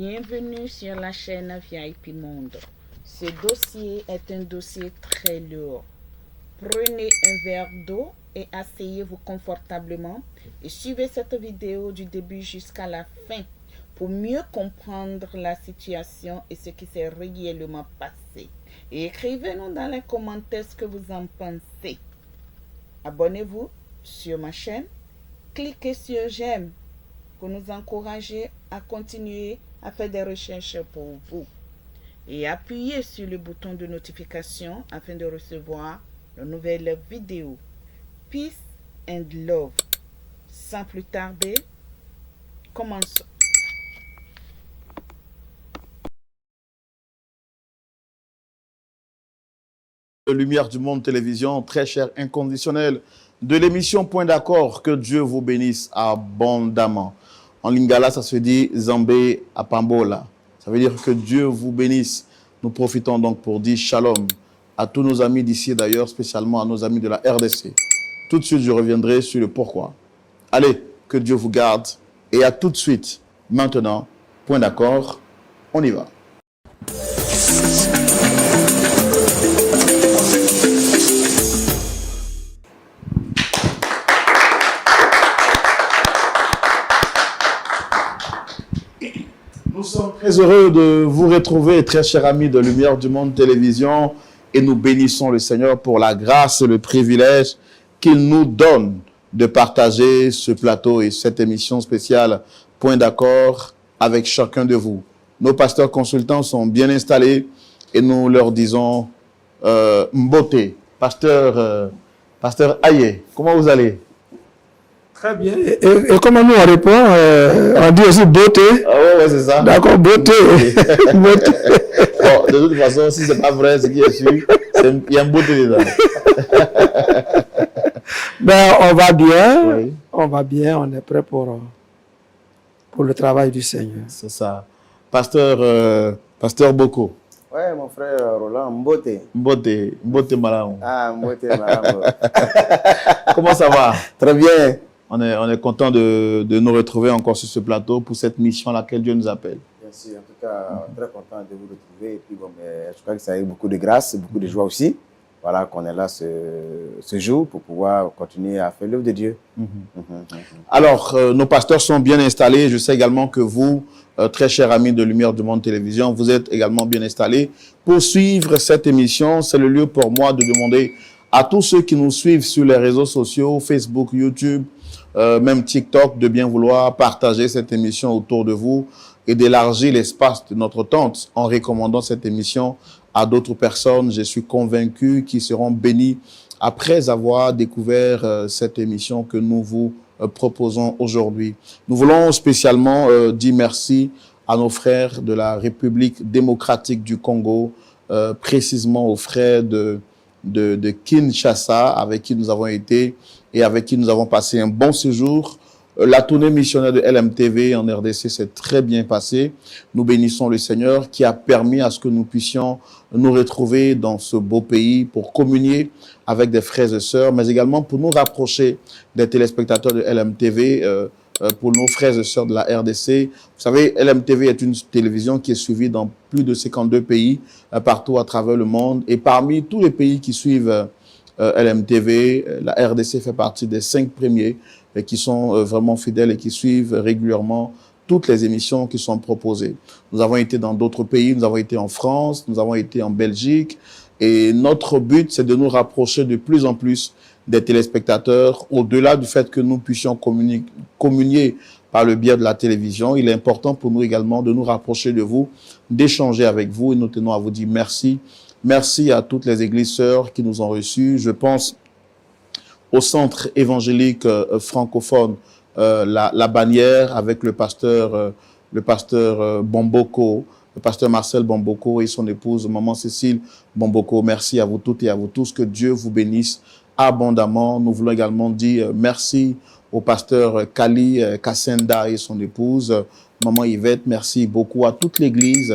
Bienvenue sur la chaîne VIP Monde. Ce dossier est un dossier très lourd. Prenez un verre d'eau et asseyez-vous confortablement et suivez cette vidéo du début jusqu'à la fin pour mieux comprendre la situation et ce qui s'est réellement passé. Et écrivez-nous dans les commentaires ce que vous en pensez. Abonnez-vous sur ma chaîne, cliquez sur j'aime pour nous encourager à continuer à faire des recherches pour vous. Et appuyez sur le bouton de notification afin de recevoir de nouvelles vidéos. Peace and love. Sans plus tarder, commençons. Lumière du Monde Télévision, très cher inconditionnel de l'émission Point d'accord, que Dieu vous bénisse abondamment. En lingala, ça se dit Zambé Apambola. Ça veut dire que Dieu vous bénisse. Nous profitons donc pour dire shalom à tous nos amis d'ici d'ailleurs, spécialement à nos amis de la RDC. Tout de suite, je reviendrai sur le pourquoi. Allez, que Dieu vous garde et à tout de suite. Maintenant, Point d'accord, on y va. Nous sommes très heureux de vous retrouver, très chers amis de Lumière du Monde Télévision, et nous bénissons le Seigneur pour la grâce et le privilège qu'il nous donne de partager ce plateau et cette émission spéciale Point d'accord avec chacun de vous. Nos pasteurs consultants sont bien installés et nous leur disons Mbote, pasteur Aye, comment vous allez? Très bien. Et comment nous on répond on dit aussi beauté. Ah ouais, c'est ça. D'accord, beauté. Beauté. Bon, de toute façon, si c'est pas vrai, ce qui est sûr, il y a une beauté dedans. Ben, on va bien. Oui. On va bien. On est prêt pour le travail du Seigneur. C'est ça. Pasteur Boko. Ouais, mon frère Roland, Mbote. Mbote Malam. Ah, Mbote, madame. Comment ça va? Très bien. On est content de nous retrouver encore sur ce plateau pour cette mission à laquelle Dieu nous appelle. Bien sûr, en tout cas, très content de vous retrouver. Et puis, bon, mais je crois que ça a eu beaucoup de grâce, beaucoup de joie aussi. Voilà, qu'on est là ce jour pour pouvoir continuer à faire l'œuvre de Dieu. Alors, nos pasteurs sont bien installés. Je sais également que vous, très chers amis de Lumière du Monde Télévision, vous êtes également bien installés. Pour suivre cette émission, c'est le lieu pour moi de demander à tous ceux qui nous suivent sur les réseaux sociaux, Facebook, YouTube, même TikTok, de bien vouloir partager cette émission autour de vous et d'élargir l'espace de notre tente en recommandant cette émission à d'autres personnes. Je suis convaincu qu'ils seront bénis après avoir découvert cette émission que nous vous proposons aujourd'hui. Nous voulons spécialement dire merci à nos frères de la République démocratique du Congo, précisément aux frères de Kinshasa, avec qui nous avons été et avec qui nous avons passé un bon séjour. La tournée missionnaire de LMTV en RDC s'est très bien passée. Nous bénissons le Seigneur qui a permis à ce que nous puissions nous retrouver dans ce beau pays pour communier avec des frères et sœurs, mais également pour nous rapprocher des téléspectateurs de LMTV, pour nos frères et sœurs de la RDC. Vous savez, LMTV est une télévision qui est suivie dans plus de 52 pays, partout à travers le monde. Et parmi tous les pays qui suivent LMTV, la RDC fait partie des 5 premiers qui sont vraiment fidèles et qui suivent régulièrement toutes les émissions qui sont proposées. Nous avons été dans d'autres pays, nous avons été en France, nous avons été en Belgique, et notre but, c'est de nous rapprocher de plus en plus des téléspectateurs, au-delà du fait que nous puissions communier par le biais de la télévision. Il est important pour nous également de nous rapprocher de vous, d'échanger avec vous, et nous tenons à vous dire merci. Merci à toutes les églises sœurs qui nous ont reçus. Je pense au centre évangélique francophone, la Bannière, avec le pasteur Bomboko, le pasteur Marcel Bomboko et son épouse, maman Cécile Bomboko. Merci à vous toutes et à vous tous. Que Dieu vous bénisse abondamment. Nous voulons également dire merci au pasteur Kali Kassenda et son épouse, maman Yvette. Merci beaucoup à toute l'église,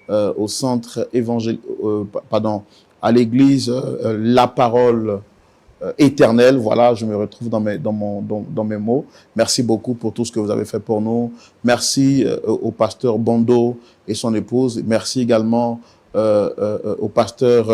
au centre évangélique, à l'église La Parole éternel. Voilà, je me retrouve dans mes mots. Merci beaucoup pour tout ce que vous avez fait pour nous. Merci au pasteur Bondo et son épouse. Merci également au pasteur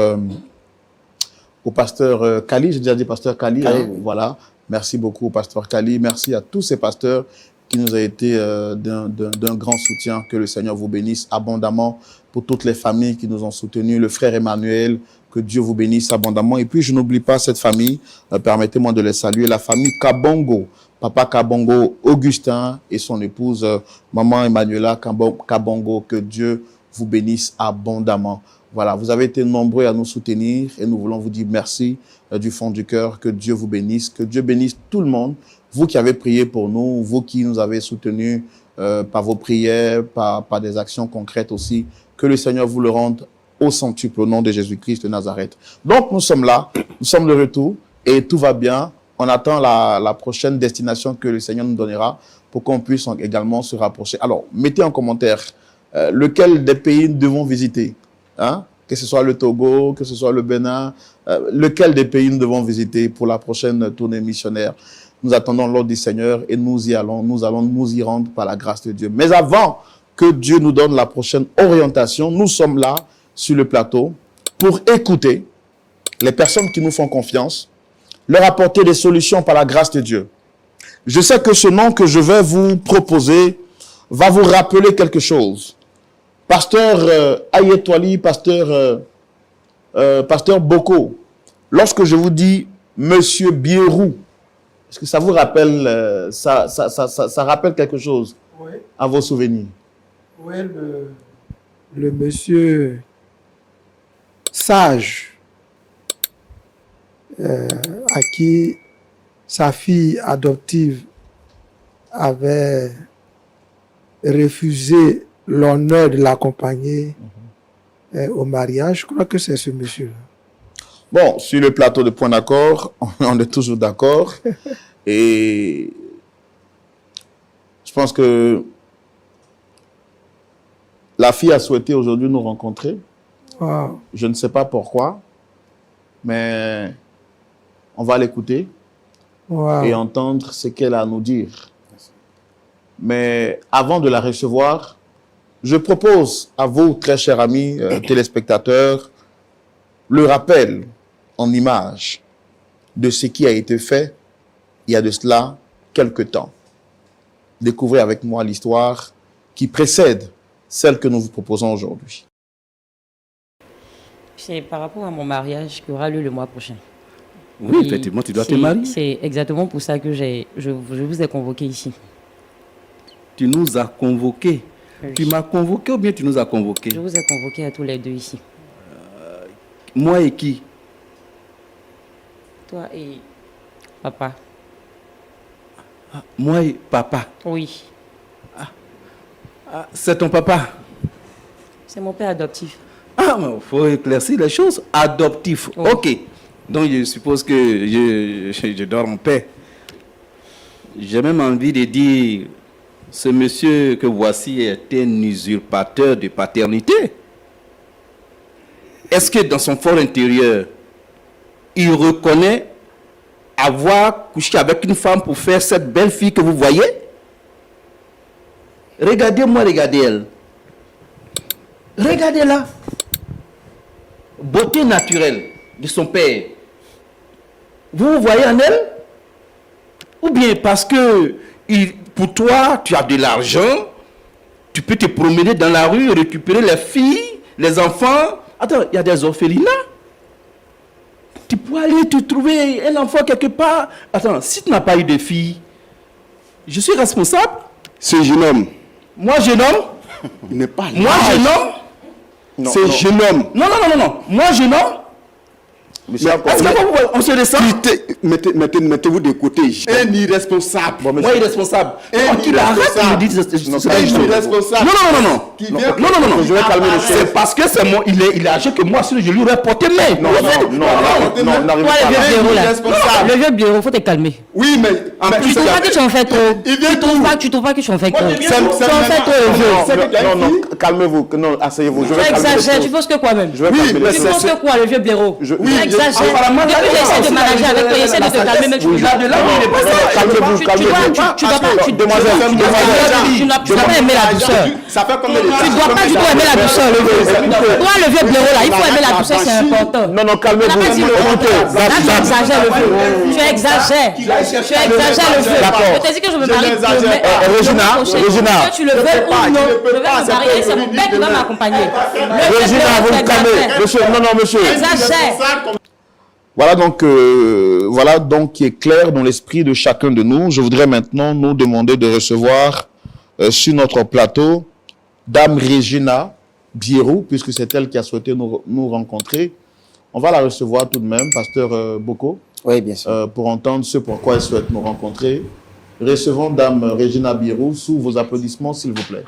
Kali. J'ai déjà dit pasteur Kali. Hein, voilà. Merci beaucoup au pasteur Kali. Merci à tous ces pasteurs qui nous a été d'un grand soutien. Que le Seigneur vous bénisse abondamment. Pour toutes les familles qui nous ont soutenus, le frère Emmanuel, que Dieu vous bénisse abondamment. Et puis, je n'oublie pas cette famille, permettez-moi de les saluer, la famille Kabongo, papa Kabongo, Augustin et son épouse, maman Emmanuela Kabongo, que Dieu vous bénisse abondamment. Voilà, vous avez été nombreux à nous soutenir et nous voulons vous dire merci du fond du cœur, que Dieu vous bénisse, que Dieu bénisse tout le monde, vous qui avez prié pour nous, vous qui nous avez soutenus par vos prières, par des actions concrètes aussi, que le Seigneur vous le rende au centuple au nom de Jésus-Christ de Nazareth. Donc nous sommes là, nous sommes de retour et tout va bien. On attend la prochaine destination que le Seigneur nous donnera pour qu'on puisse également se rapprocher. Alors, mettez en commentaire lequel des pays nous devons visiter. Hein? Que ce soit le Togo, que ce soit le Bénin, lequel des pays nous devons visiter pour la prochaine tournée missionnaire. Nous attendons l'ordre du Seigneur et nous y allons. Nous allons nous y rendre par la grâce de Dieu. Mais avant que Dieu nous donne la prochaine orientation, nous sommes là sur le plateau pour écouter les personnes qui nous font confiance, leur apporter des solutions par la grâce de Dieu. Je sais que ce nom que je vais vous proposer va vous rappeler quelque chose. Pasteur Ayetwali, pasteur Boko, lorsque je vous dis Monsieur Bierou, est-ce que ça vous rappelle, ça rappelle quelque chose à vos souvenirs? Oui, le monsieur sage à qui sa fille adoptive avait refusé l'honneur de l'accompagner au mariage. Je crois que c'est ce monsieur-là. Bon, sur le plateau de Point d'accord, on est toujours d'accord. Et je pense que la fille a souhaité aujourd'hui nous rencontrer. Wow. Je ne sais pas pourquoi, mais on va l'écouter et entendre ce qu'elle a à nous dire. Mais avant de la recevoir, je propose à vous, très chers amis téléspectateurs, le rappel en images de ce qui a été fait il y a de cela quelque temps. Découvrez avec moi l'histoire qui précède celle que nous vous proposons aujourd'hui. C'est par rapport à mon mariage qui aura lieu le mois prochain. Oui, effectivement, tu dois te marier. C'est exactement pour ça que je vous ai convoqué ici. Tu nous as convoqués. Oui. Tu m'as convoqué ou bien tu nous as convoqués? Je vous ai convoqué à tous les deux ici. Moi et qui? Toi et papa. Ah, moi et papa. Oui. Ah, c'est ton papa? C'est mon père adoptif. Ah, mais il faut éclaircir les choses. Adoptif. Oui. Ok. Donc je suppose que je dors en paix. J'ai même envie de dire, ce monsieur que voici est un usurpateur de paternité. Est-ce que dans son fort intérieur, il reconnaît avoir couché avec une femme pour faire cette belle fille que vous voyez? Regardez-moi, regardez elle. Regardez-la. Beauté naturelle de son père. Vous voyez en elle? Ou bien parce que pour toi, tu as de l'argent, tu peux te promener dans la rue, récupérer les filles, les enfants. Attends, il y a des orphelinats. Tu peux aller te trouver un enfant quelque part. Attends, si tu n'as pas eu de fille, je suis responsable. Ce jeune homme. Moi, jeune homme. Il n'est pas là. Moi, jeune homme. Ce jeune homme. Non. Moi, jeune homme. Monsieur, Est-ce qu'on se descend? mettez-vous de côté. Un irresponsable. Bon, Moi, irresponsable. Qu'il arrête de me dire Un irresponsable. Non. Non. Je vais calmer le chef. C'est parce que c'est moi, il est âgé que moi, sinon je lui aurais porté main. Non, n'arrivez Toi, pas le là. vieux bureau là. irresponsable. Le vieux bureau, faut te calmer. Oui, mais en Tu plus, trouves pas que tu en fais trop? Il vient Tu trouves pas que tu en fais trop? je Tu viens en tout. fais trop, le vieux. Non, calmez-vous. Non, asseyez-vous. Je Tu vais calmer les exagères, tu choses. penses que quoi même? Je vais Oui, calmer les mais Tu choses. penses que quoi, le vieux bureau? Je- Tu Oui, je exagères. apparemment, Depuis que j'essaie de manager avec toi, essaie de te calmer, mais tu Il a de là où il est passé. Calmez-vous, calmez-vous. tu dois pas, tu dois pas aimer la douceur. Ça fait combien de temps? Tu dois pas du tout aimer la douceur, le vieux. Toi, le vieux blaireau, là, il faut aimer la douceur, c'est important. Non, non, Tu n'as calmez-vous. pas dit le contraire. Là, tu exagères le vieux. Tu exagères. Tu exagères le vieux. D'accord. Je te dis que je me marie Regina, que tu le veux ou non, je vais me marier, c'est mon père qui va m'accompagner. Regina, vous me calmez. Monsieur, non, non, monsieur. Exagère. Voilà donc qui est clair dans l'esprit de chacun de nous. Je voudrais maintenant nous demander de recevoir sur notre plateau Dame Regina Bierou, puisque c'est elle qui a souhaité nous rencontrer. On va la recevoir tout de même, Pasteur Boko, Oui, bien sûr. pour entendre ce pourquoi elle souhaite nous rencontrer. Recevons Dame Regina Bierou sous vos applaudissements, s'il vous plaît.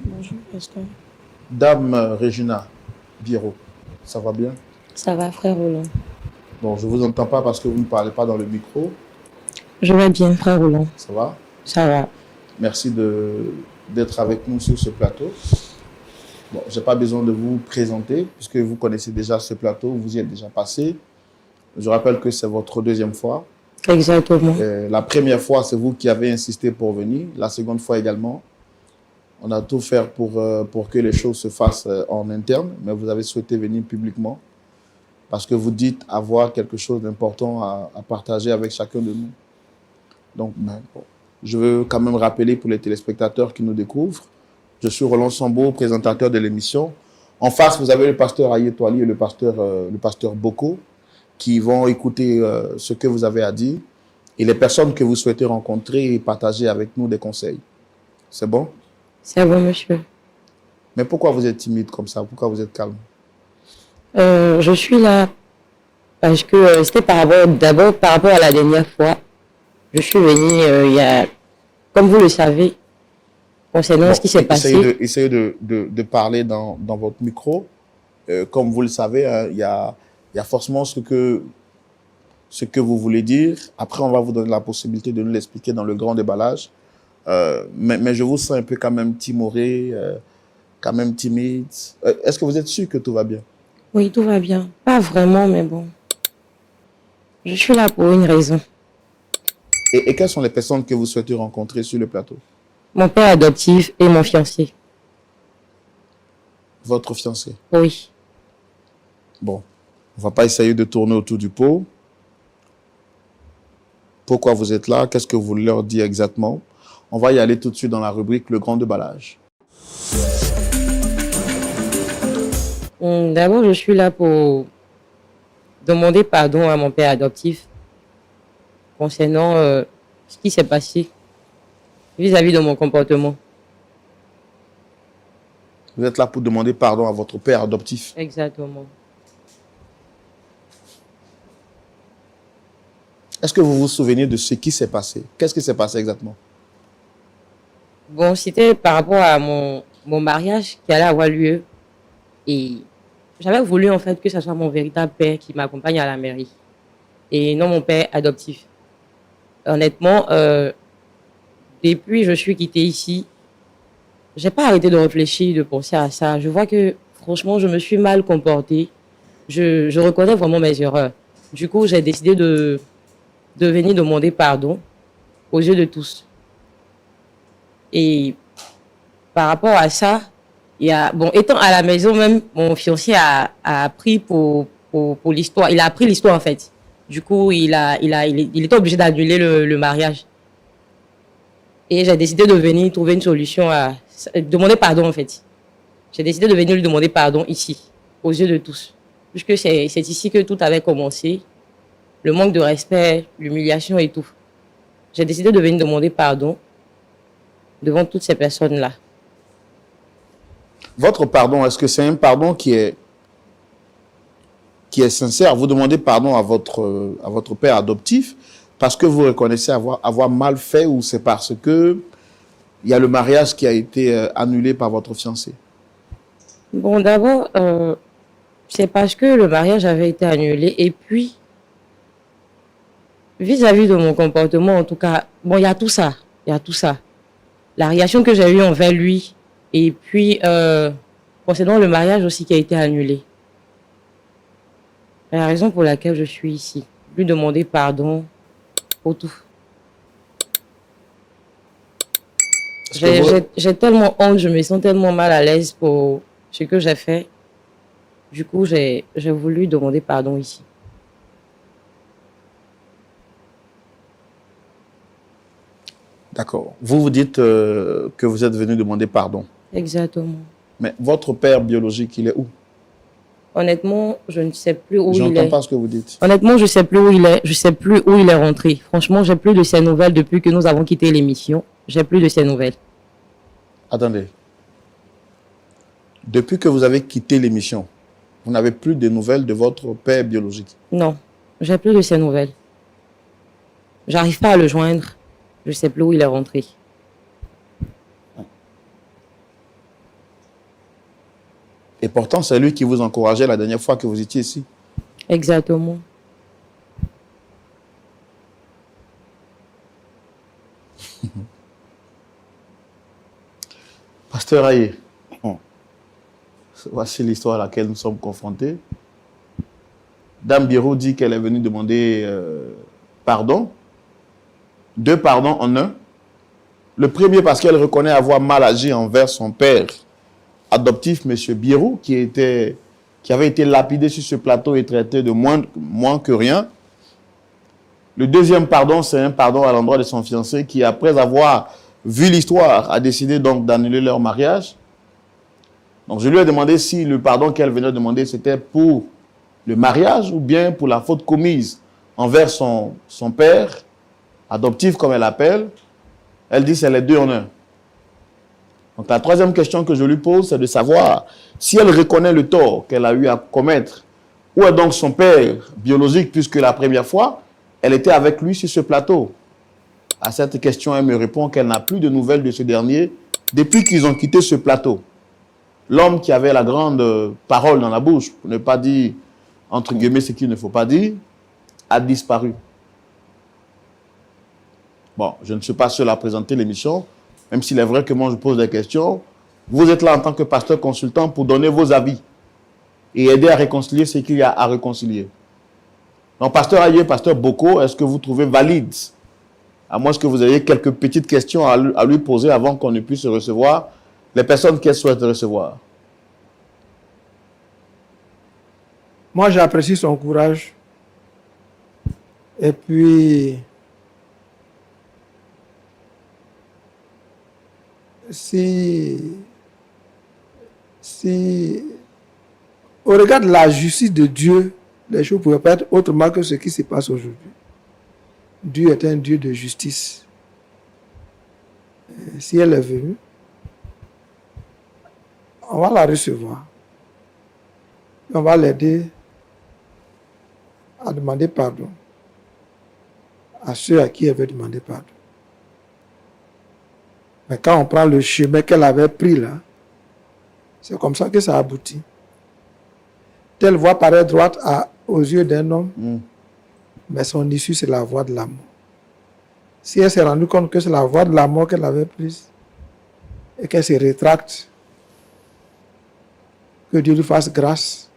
Bonjour, pasteur. Dame Regina Bierou, ça va bien? Ça va, frère Roland? Bon, je ne vous entends pas parce que vous ne parlez pas dans le micro. Je vais bien, frère Roland. Ça va? Ça va. Merci d'être avec nous sur ce plateau. Bon, je n'ai pas besoin de vous présenter puisque vous connaissez déjà ce plateau, vous y êtes déjà passé. Je rappelle que c'est votre deuxième fois. Exactement. La première fois, c'est vous qui avez insisté pour venir. La seconde fois également. On a tout fait pour que les choses se fassent en interne, mais vous avez souhaité venir publiquement parce que vous dites avoir quelque chose d'important à partager avec chacun de nous. Donc, bon, je veux quand même rappeler pour les téléspectateurs qui nous découvrent, je suis Roland Sambo, présentateur de l'émission. En face, vous avez le pasteur Ayetouali et le pasteur Boko qui vont écouter ce que vous avez à dire et les personnes que vous souhaitez rencontrer et partager avec nous des conseils. C'est bon? C'est bon, monsieur. Mais pourquoi vous êtes timide comme ça? Pourquoi vous êtes calme? Je suis là parce que c'était d'abord par rapport à la dernière fois. Je suis venue il y a, comme vous le savez, concernant ce qui s'est passé. Essayez de parler dans votre micro. Comme vous le savez, hein, il y a forcément ce que vous voulez dire. Après, on va vous donner la possibilité de nous l'expliquer dans le grand déballage. Mais je vous sens un peu quand même timoré, quand même timide. Est-ce que vous êtes sûr que tout va bien? Oui, tout va bien. Pas vraiment, mais bon. Je suis là pour une raison. Et quelles sont les personnes que vous souhaitez rencontrer sur le plateau? Mon père adoptif et mon fiancé. Votre fiancé? Oui. Bon, on ne va pas essayer de tourner autour du pot. Pourquoi vous êtes là? Qu'est-ce que vous voulez leur dire exactement? On va y aller tout de suite dans la rubrique Le Grand Déballage. D'abord, je suis là pour demander pardon à mon père adoptif concernant ce qui s'est passé vis-à-vis de mon comportement. Vous êtes là pour demander pardon à votre père adoptif. Exactement. Est-ce que vous vous souvenez de ce qui s'est passé? Qu'est-ce qui s'est passé exactement? Bon, c'était par rapport à mon mariage qui allait avoir lieu. Et j'avais voulu en fait que ce soit mon véritable père qui m'accompagne à la mairie. Et non mon père adoptif. Honnêtement, depuis que je suis quittée ici, j'ai pas arrêté de réfléchir, de penser à ça. Je vois que franchement, je me suis mal comportée. Je reconnais vraiment mes erreurs. Du coup, j'ai décidé de venir demander pardon aux yeux de tous. Et par rapport à ça, étant à la maison même, mon fiancé a pris pour l'histoire. Il a appris l'histoire en fait. Du coup, il était obligé d'annuler le mariage. Et j'ai décidé de venir trouver une solution demander pardon en fait. J'ai décidé de venir lui demander pardon ici, aux yeux de tous. Puisque c'est ici que tout avait commencé. Le manque de respect, l'humiliation et tout. J'ai décidé de venir demander pardon devant toutes ces personnes-là. Votre pardon, est-ce que c'est un pardon qui est sincère? Vous demandez pardon à votre père adoptif parce que vous reconnaissez avoir mal fait, ou c'est parce que il y a le mariage qui a été annulé par votre fiancé? Bon, d'abord, c'est parce que le mariage avait été annulé. Et puis, vis-à-vis de mon comportement, en tout cas, bon, il y a tout ça. Il y a tout ça. la réaction que j'ai eue envers lui, et puis concernant le mariage aussi qui a été annulé. C'est la raison pour laquelle je suis ici. Lui demander pardon pour tout. J'ai tellement honte, je me sens tellement mal à l'aise pour ce que j'ai fait. Du coup, j'ai voulu demander pardon ici. D'accord. Vous vous dites que vous êtes venu demander pardon. Exactement. Mais votre père biologique, il est où? Honnêtement, je ne sais plus où il est. Je n'entends pas ce que vous dites. Honnêtement, je ne sais plus où il est. Je ne sais plus où il est rentré. Franchement, j'ai plus de ses nouvelles depuis que nous avons quitté l'émission. J'ai plus de ses nouvelles. Attendez. Depuis que vous avez quitté l'émission, vous n'avez plus de nouvelles de votre père biologique? Non, j'ai plus de ses nouvelles. J'arrive pas à le joindre. Je ne sais plus où il est rentré. Et pourtant, c'est lui qui vous encourageait la dernière fois que vous étiez ici. Exactement. Pasteur Aye, voici l'histoire à laquelle nous sommes confrontés. Dame Birou dit qu'elle est venue demander pardon. 2 pardons en un. Le premier parce qu'elle reconnaît avoir mal agi envers son père adoptif, M. Birou, qui avait été lapidé sur ce plateau et traité de moins que rien. Le deuxième pardon, c'est un pardon à l'endroit de son fiancé qui, après avoir vu l'histoire, a décidé donc d'annuler leur mariage. Donc je lui ai demandé si le pardon qu'elle venait de demander, c'était pour le mariage ou bien pour la faute commise envers son père adoptif, comme elle l'appelle. Elle dit c'est les deux en un. Donc la troisième question que je lui pose, c'est de savoir si elle reconnaît le tort qu'elle a eu à commettre. Où est donc son père biologique, puisque la première fois, elle était avec lui sur ce plateau. À cette question, elle me répond qu'elle n'a plus de nouvelles de ce dernier depuis qu'ils ont quitté ce plateau. L'homme qui avait la grande parole dans la bouche, pour ne pas dire, entre guillemets, ce qu'il ne faut pas dire, a disparu. Bon, je ne suis pas seul à présenter l'émission, même s'il est vrai que moi je pose des questions. Vous êtes là en tant que pasteur consultant pour donner vos avis et aider à réconcilier ce qu'il y a à réconcilier. Donc, pasteur Aye, pasteur Boko, est-ce que vous trouvez valide, à moins que vous ayez quelques petites questions à lui poser avant qu'on ne puisse recevoir les personnes qu'elle souhaite recevoir? Moi, j'apprécie son courage. Et puis, si au regard de la justice de Dieu, les choses ne pouvaient pas être autrement que ce qui se passe aujourd'hui. Dieu est un Dieu de justice. Et si elle est venue, on va la recevoir. Et on va l'aider à demander pardon à ceux à qui elle veut demander pardon. Mais quand on prend le chemin qu'elle avait pris là, c'est comme ça que ça aboutit. Telle voie paraît droite aux yeux d'un homme, mais son issue, c'est la voie de la mort. Si elle s'est rendue compte que c'est la voie de la mort qu'elle avait prise et qu'elle se rétracte, que Dieu lui fasse grâce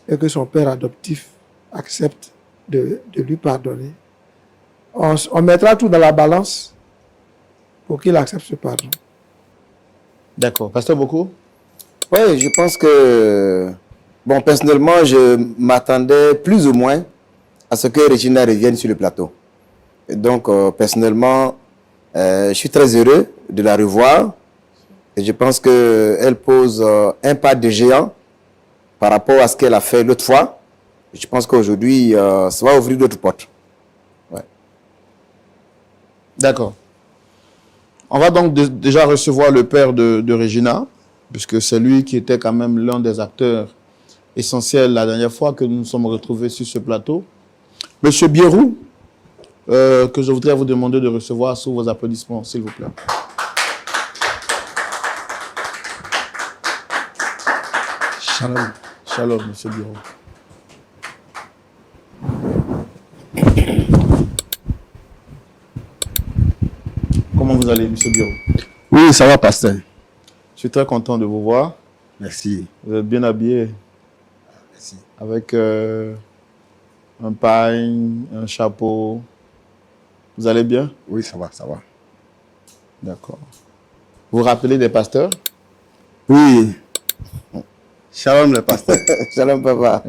et que son père adoptif accepte de lui pardonner. On mettra tout dans la balance pour qu'il accepte ce pardon. D'accord. Pasteur Boko? Oui, je pense que, bon, personnellement, je m'attendais plus ou moins à ce que Regina revienne sur le plateau. Et donc, personnellement, je suis très heureux de la revoir. Et je pense qu'elle pose un pas de géant par rapport à ce qu'elle a fait l'autre fois. Et je pense qu'aujourd'hui, ça va ouvrir d'autres portes. Ouais. D'accord. On va donc déjà recevoir le père de Regina, puisque c'est lui qui était quand même l'un des acteurs essentiels la dernière fois que nous nous sommes retrouvés sur ce plateau. Monsieur Birou, que je voudrais vous demander de recevoir sous vos applaudissements, s'il vous plaît. Shalom. Shalom, monsieur Birou. Comment vous allez, monsieur Bureau? Oui, ça va, pasteur. Je suis très content de vous voir. Merci. Vous êtes bien habillé. Merci. Avec un pagne, un chapeau. Vous allez bien? Oui, ça va, ça va. D'accord. Vous vous rappelez des pasteurs? Oui. Shalom, le pasteur. Shalom, papa.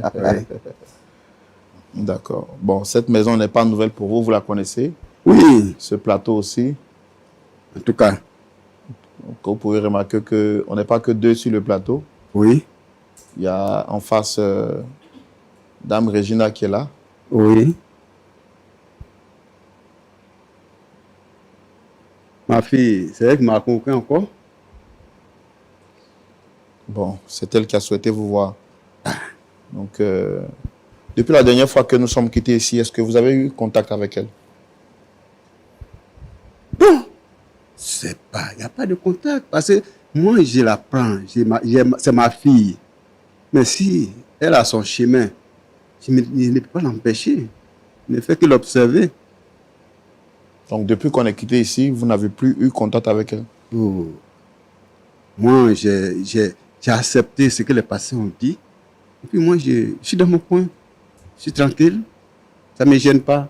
D'accord. Bon, cette maison n'est pas nouvelle pour vous, vous la connaissez. Oui, Ce plateau aussi. en tout cas. Donc, vous pouvez remarquer qu'on n'est pas que deux sur le plateau. Oui, Il y a en face Dame Regina qui est là. oui. Ma fille, c'est elle qui m'a convoqué encore. Bon, c'est elle qui a souhaité vous voir. Donc, depuis la dernière fois que nous sommes quittés ici, est-ce que vous avez eu contact avec elle? Bon, c'est pas, il n'y a pas de contact. Parce que moi, je la prends. C'est ma fille. Mais si elle a son chemin, je ne peux pas l'empêcher. Je ne fais que l'observer. Donc, depuis qu'on est quitté ici, vous n'avez plus eu contact avec elle? Oh. Moi, j'ai accepté ce que les passés ont dit. Et puis moi, je suis dans mon coin. Je suis tranquille. Ça ne me gêne pas.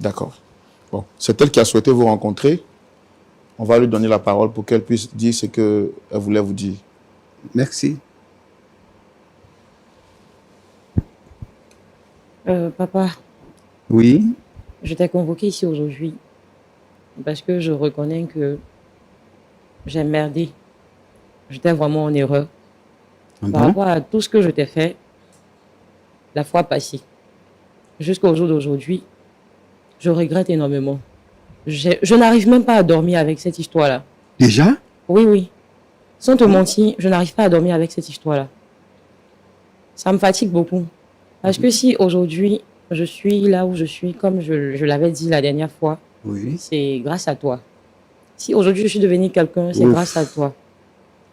D'accord. Bon, c'est elle qui a souhaité vous rencontrer. On va lui donner la parole pour qu'elle puisse dire ce qu'elle voulait vous dire. Merci. Papa, Oui. je t'ai convoqué ici aujourd'hui parce que je reconnais que j'ai merdé. J'étais vraiment en erreur Ah par bon? rapport à tout ce que je t'ai fait la fois passée. Jusqu'au jour d'aujourd'hui, je regrette énormément. Je n'arrive même pas à dormir avec cette histoire-là. Déjà? Oui, oui. Sans te mentir, je n'arrive pas à dormir avec cette histoire-là. Ça me fatigue beaucoup. Parce que si aujourd'hui, je suis là où je suis, comme je l'avais dit la dernière fois, Oui. c'est grâce à toi. Si aujourd'hui je suis devenue quelqu'un, c'est Ouf. grâce à toi.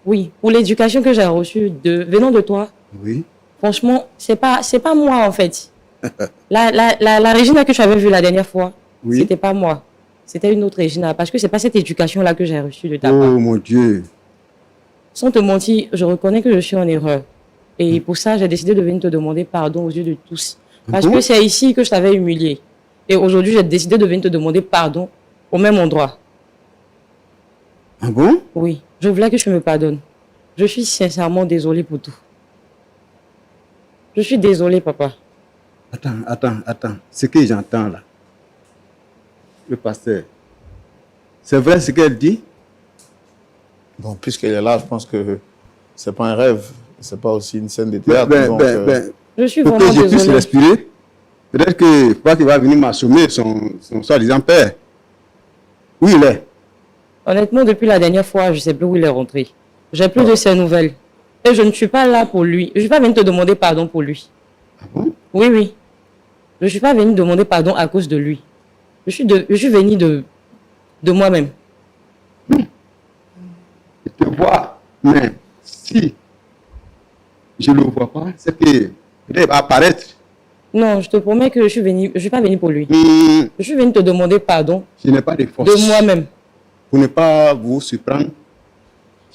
Oui, pour l'éducation que j'ai reçue venant de toi, Oui. franchement, c'est pas moi en fait. La Régina que tu avais vue la dernière fois, Oui. c'était pas moi. C'était une autre Régina. Parce que c'est pas cette éducation-là que j'ai reçue de ta part. Oh mon Dieu. Sans te mentir, je reconnais que je suis en erreur. Et pour ça, j'ai décidé de venir te demander pardon aux yeux de tous. Parce bon? que c'est ici que je t'avais humilié. Et aujourd'hui, j'ai décidé de venir te demander pardon au même endroit. Ah bon? Oui, je voulais que tu me pardonnes. Je suis sincèrement désolée pour tout. Je suis désolée, papa. Attends. Ce que j'entends là. Le pasteur. C'est vrai ce qu'elle dit? Bon, puisqu'elle est là, je pense que c'est pas un rêve. C'est pas aussi une scène de théâtre. donc, Je suis pour que vraiment je puisse désolée. respirer, peut-être que pas qu'il va venir m'assommer son soi-disant père. Où il est? Honnêtement, depuis la dernière fois, je ne sais plus où il est rentré. J'ai plus de ses nouvelles. Et je ne suis pas là pour lui. Je ne suis pas venue te demander pardon pour lui. Ah bon? Oui, oui. Je ne suis pas venue demander pardon à cause de lui. Je suis venue de moi-même. Je te vois, mais si je ne le vois pas, c'est que peut-être va apparaître. Non, je te promets que je suis pas venue pour lui. Hmm, Je suis venue te demander pardon je n'ai pas de force. de moi-même. Pour ne pas vous surprendre,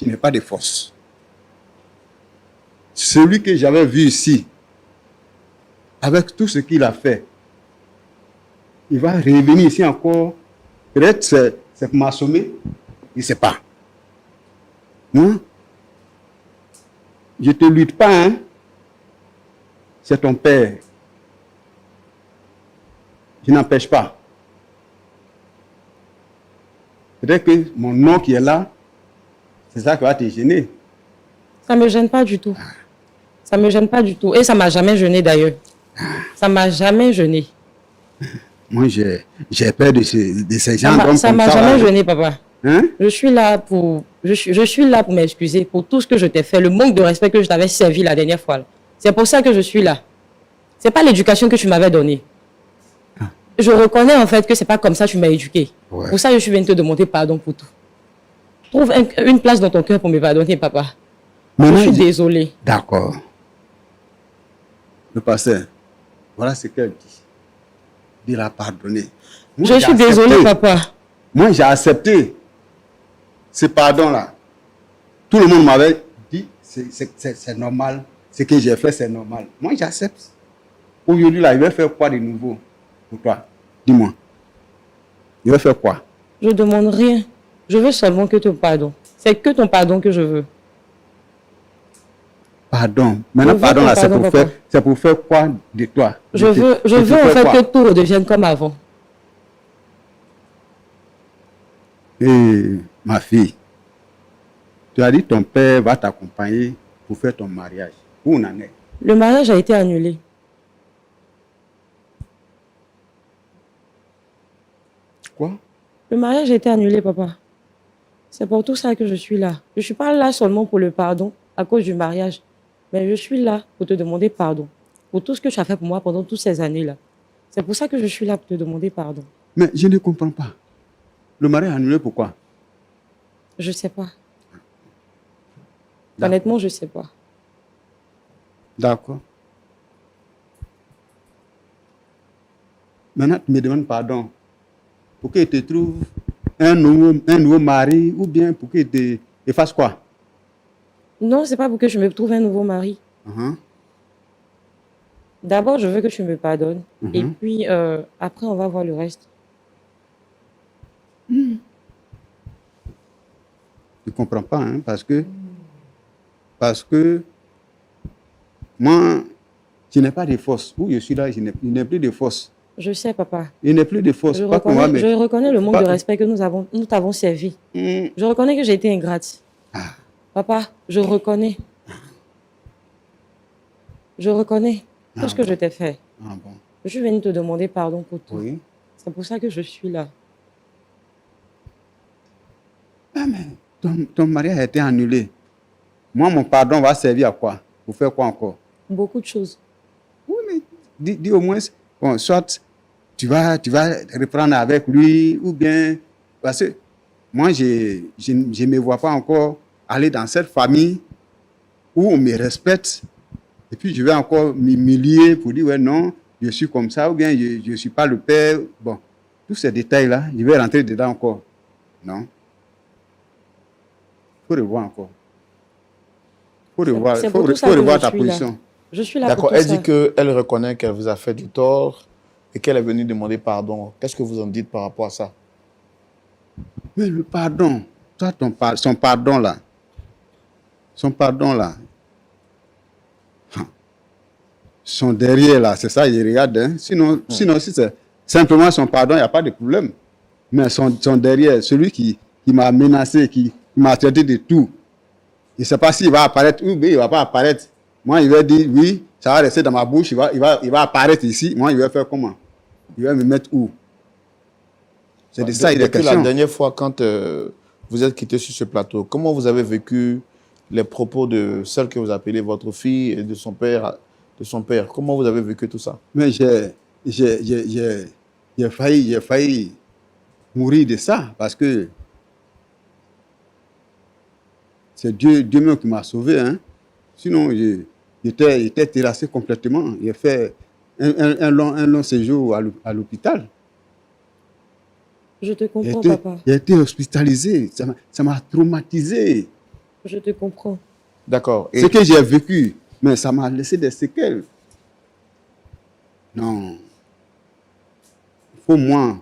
je n'ai pas de force. Celui que j'avais vu ici, avec tout ce qu'il a fait, il va revenir ici encore. Peut-être c'est pour m'assommer. Je ne sais pas. Moi, je ne te lutte pas, hein. C'est ton père. Je n'empêche pas. Peut-être que mon nom qui est là, c'est ça qui va te gêner. Ça me gêne pas du tout. Ça me gêne pas du tout. Et ça m'a jamais gêné d'ailleurs. Ça m'a jamais gêné. Moi, j'ai peur de ces gens comme Ça m'a ça. jamais là. gêné, papa. Hein? Je suis là pour m'excuser pour tout ce que je t'ai fait, le manque de respect que je t'avais servi la dernière fois. C'est pour ça que je suis là. C'est pas l'éducation que tu m'avais donnée. Je reconnais en fait que c'est pas comme ça que tu m'as éduqué. Ouais. Pour ça, je suis venue te demander pardon pour tout. Trouve une place dans ton cœur pour me pardonner, papa. Maintenant, Je suis désolée. D'accord. Le pasteur, voilà ce qu'elle dit. Il a pardonné. Moi, Je j'ai suis accepté. désolée, papa. Moi, j'ai accepté ce pardon-là. Tout le monde m'avait dit, c'est normal. Ce que j'ai fait, c'est normal. Moi, j'accepte. Aujourd'hui, là, il va faire quoi de nouveau pour toi? Dis-moi. Il va faire quoi? Je demande rien. Je veux seulement que ton pardon. C'est que ton pardon que je veux. Pardon. Maintenant, Je veux pardon, ton là, pardon, papa. c'est pour faire quoi de toi? Je veux en fait que tout redevienne comme avant. Et ma fille, tu as dit que ton père va t'accompagner pour faire ton mariage. Où on en est? Le mariage a été annulé. Quoi? Le mariage a été annulé, papa. C'est pour tout ça que je suis là. Je ne suis pas là seulement pour le pardon à cause du mariage. Mais je suis là pour te demander pardon. Pour tout ce que tu as fait pour moi pendant toutes ces années-là. C'est pour ça que je suis là pour te demander pardon. Mais je ne comprends pas. Le mariage est annulé, pourquoi? Je ne sais pas. D'accord. Honnêtement, je ne sais pas. D'accord. Maintenant, tu me demandes pardon. Pour qu'il te trouve un nouveau mari ou bien pour qu'il te fasse quoi? Non, c'est pas pour que je me trouve un nouveau mari. Uh-huh. D'abord, je veux que tu me pardonnes. Mhm. Et puis, après, on va voir le reste. Je ne comprends pas, hein, parce que moi, je n'ai pas de force. Où je suis là, je n'ai plus de force. Je sais, papa. Je n'ai plus de force. Je Pas pour moi, mais... reconnais le manque pas- de respect que nous t'avons servi. Hmm. Je reconnais que j'ai été ingrate. Ah. Papa, je reconnais. Je reconnais tout ce que je t'ai fait. Ah bon. Je suis venue te demander pardon pour tout. Oui. C'est pour ça que je suis là. Ah, mais ton mariage a été annulé. Moi, mon pardon va servir à quoi? Pour faire quoi encore? Beaucoup de choses. Oui, mais dis au moins, bon, soit tu vas reprendre avec lui, ou bien, parce que moi, je ne me vois pas encore aller dans cette famille où on me respecte, et puis je vais encore m'humilier pour dire, ouais, non, je suis comme ça, ou bien je ne suis pas le père. Bon, tous ces détails-là, je vais rentrer dedans encore. Non. Il faut revoir encore. Il faut revoir, C'est pour tout ça que revoir je ta suis là. position. Je suis là pour D'accord, tout elle ça. dit qu'elle reconnaît qu'elle vous a fait du tort et qu'elle est venue demander pardon. Qu'est-ce que vous en dites par rapport à ça? Mais le pardon, toi, son pardon là, son derrière là, c'est ça, il regarde. Hein. Sinon, si c'est simplement son pardon, il n'y a pas de problème. Mais son derrière, celui qui m'a menacé, qui m'a traité de tout, je ne sais pas s'il va apparaître ou bien il ne va pas apparaître. Moi, il va dire, oui, ça va rester dans ma bouche, il va apparaître ici. Moi, il va faire comment? Il va me mettre où? C'est de ça il est Depuis question. la dernière fois, quand vous êtes quitté sur ce plateau, comment vous avez vécu les propos de celle que vous appelez votre fille et de son père? Comment vous avez vécu tout ça? Mais j'ai failli mourir de ça parce que c'est Dieu même qui m'a sauvé. Hein. Sinon, j'étais terrassé complètement. J'ai fait un long séjour à l'hôpital. Je te comprends, J'ai papa. été hospitalisé. Ça m'a traumatisé. Je te comprends. D'accord. Et Ce que j'ai vécu, mais ça m'a laissé des séquelles. Non. Il faut moins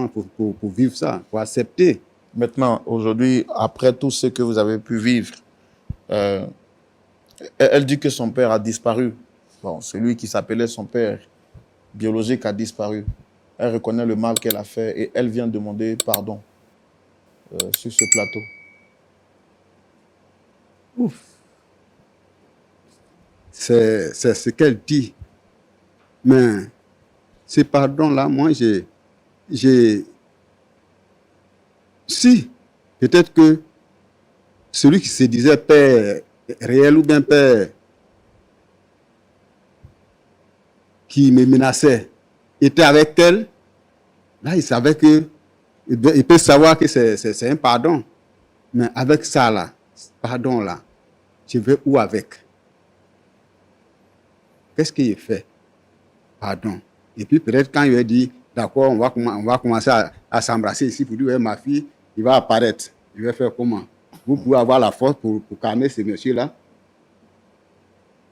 pour vivre ça, pour accepter. maintenant, aujourd'hui, après tout ce que vous avez pu vivre, elle dit que son père a disparu. Bon, celui qui s'appelait son père biologique a disparu. Elle reconnaît le mal qu'elle a fait et elle vient demander pardon sur ce plateau. Ouf. C'est ce qu'elle dit. Mais ce pardon-là, moi, si, peut-être que celui qui se disait père réel ou bien père qui me menaçait était avec elle, là, il savait que, il peut savoir que c'est un pardon. Mais avec ça, là, pardon, là, je vais où avec? Qu'est-ce qu'il fait? Pardon. Et puis peut-être quand il a dit, d'accord, on va commencer à s'embrasser ici pour dire, ouais, ma fille, il va apparaître. Je vais faire comment? Vous pouvez avoir la force pour calmer ces messieurs-là.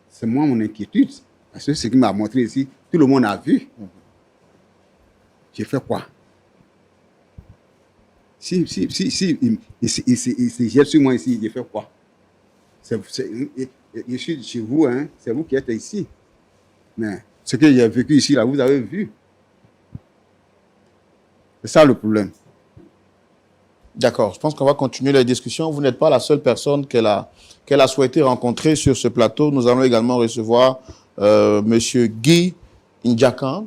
C'est moi mon inquiétude. Parce que ce qu'il m'a montré ici, tout le monde a vu. J'ai fait quoi? Si il se jette sur moi ici, j'ai fait quoi? Je suis chez vous, hein, c'est vous qui êtes ici. Mais ce que j'ai vécu ici, là, vous avez vu. C'est ça le problème. D'accord, je pense qu'on va continuer la discussion. Vous n'êtes pas la seule personne qu'elle a souhaité rencontrer sur ce plateau. Nous allons également recevoir Monsieur Guy Ndjakan,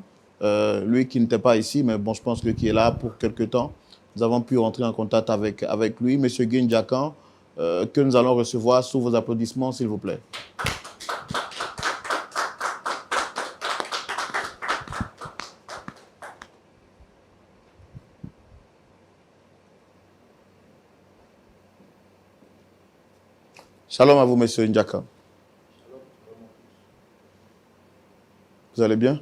lui qui n'était pas ici, mais bon, je pense que qui est là pour quelque temps. Nous avons pu rentrer en contact avec lui. Monsieur Guy Ndjakan, que nous allons recevoir sous vos applaudissements, s'il vous plaît. Shalom à vous, monsieur Ndjaka. Vous allez bien?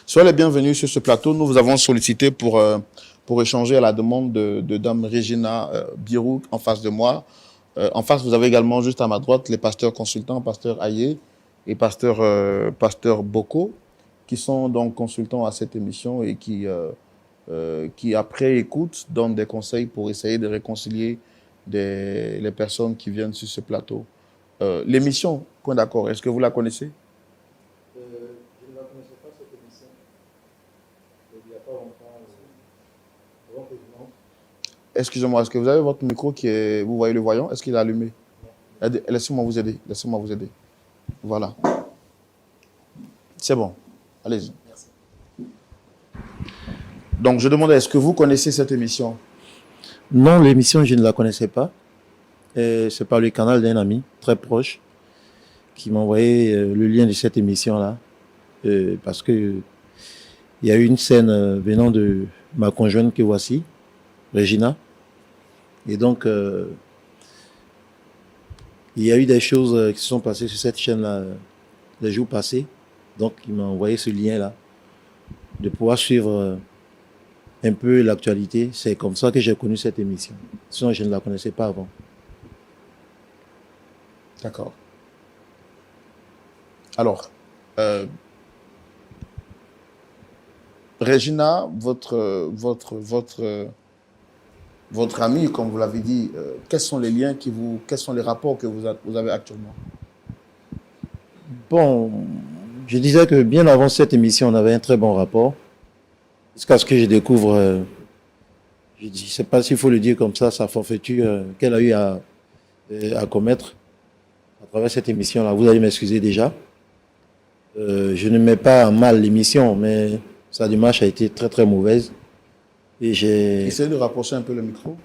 Soyez les bienvenus sur ce plateau. Nous vous avons sollicité pour échanger à la demande de Dame Regina Birouk en face de moi. En face, vous avez également juste à ma droite les pasteurs consultants, pasteur Aye et pasteur Boko, qui sont donc consultants à cette émission et qui après écoute, donnent des conseils pour essayer de réconcilier les personnes qui viennent sur ce plateau. L'émission, point d'accord, est-ce que vous la connaissez? Je ne la connaissais pas, cette émission. Il n'y a pas longtemps, avant que je lance. Excusez-moi, est-ce que vous avez votre micro qui est... Vous voyez le voyant? Est-ce qu'il est allumé? Laissez-moi vous aider. Laissez-moi vous aider. Voilà. C'est bon. Allez-y. Merci. Donc, je demandais, est-ce que vous connaissez cette émission? Non, l'émission, je ne la connaissais pas. C'est par le canal d'un ami très proche qui m'a envoyé le lien de cette émission-là. Parce que il y a eu une scène venant de ma conjointe que voici, Regina. Et donc, il y a eu des choses qui se sont passées sur cette chaîne-là les jours passés. Donc, il m'a envoyé ce lien-là de pouvoir suivre un peu l'actualité. C'est comme ça que j'ai connu cette émission. Sinon, je ne la connaissais pas avant. D'accord. Alors, Regina, votre ami, comme vous l'avez dit, quels sont les liens quels sont les rapports que vous avez actuellement? Bon, je disais que bien avant cette émission, on avait un très bon rapport. Jusqu'à ce que je découvre, je ne sais pas s'il faut le dire comme ça, sa forfaiture qu'elle a eu à commettre à travers cette émission-là. Vous allez m'excuser déjà. Je ne mets pas en mal l'émission, mais sa démarche a été très très mauvaise. Et Essayez de rapprocher un peu le micro.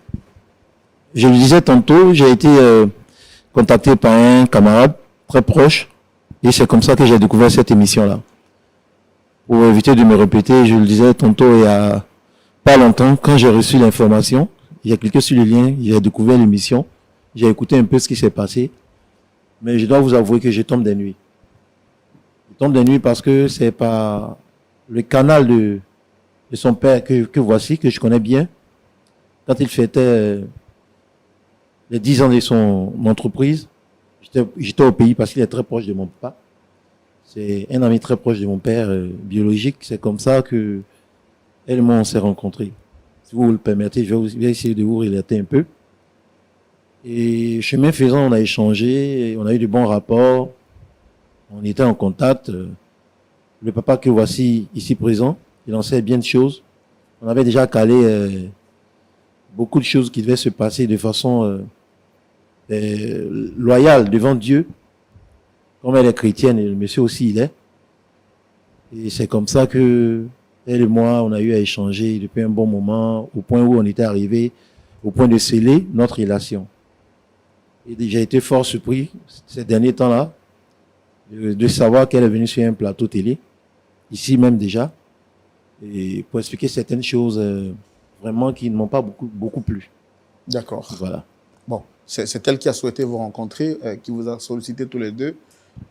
Je le disais tantôt, j'ai été contacté par un camarade très proche, et c'est comme ça que j'ai découvert cette émission-là. Pour éviter de me répéter, je le disais tantôt il y a pas longtemps, quand j'ai reçu l'information, j'ai cliqué sur le lien, j'ai découvert l'émission, j'ai écouté un peu ce qui s'est passé, mais je dois vous avouer que je tombe des nuits. Je tombe des nuits parce que c'est par le canal de son père que voici, que je connais bien, quand il fêtait les 10 ans de son entreprise. J'étais au pays parce qu'il est très proche de mon papa. C'est un ami très proche de mon père biologique. C'est comme ça que elle et moi on s'est rencontrés. Si vous le permettez, je vais essayer de vous relater un peu. Et chemin faisant, on a échangé, on a eu de bons rapports, on était en contact. Le papa que voici ici présent, il en sait bien de choses. On avait déjà calé beaucoup de choses qui devaient se passer de façon loyale devant Dieu. Comme elle est chrétienne, et le monsieur aussi il est. Et c'est comme ça que elle et moi, on a eu à échanger depuis un bon moment, au point où on était arrivé, au point de sceller notre relation. Et j'ai été fort surpris ces derniers temps-là de savoir qu'elle est venue sur un plateau télé, ici même déjà, et pour expliquer certaines choses vraiment qui ne m'ont pas beaucoup plu. D'accord. Voilà. Bon, c'est elle qui a souhaité vous rencontrer, qui vous a sollicité tous les deux.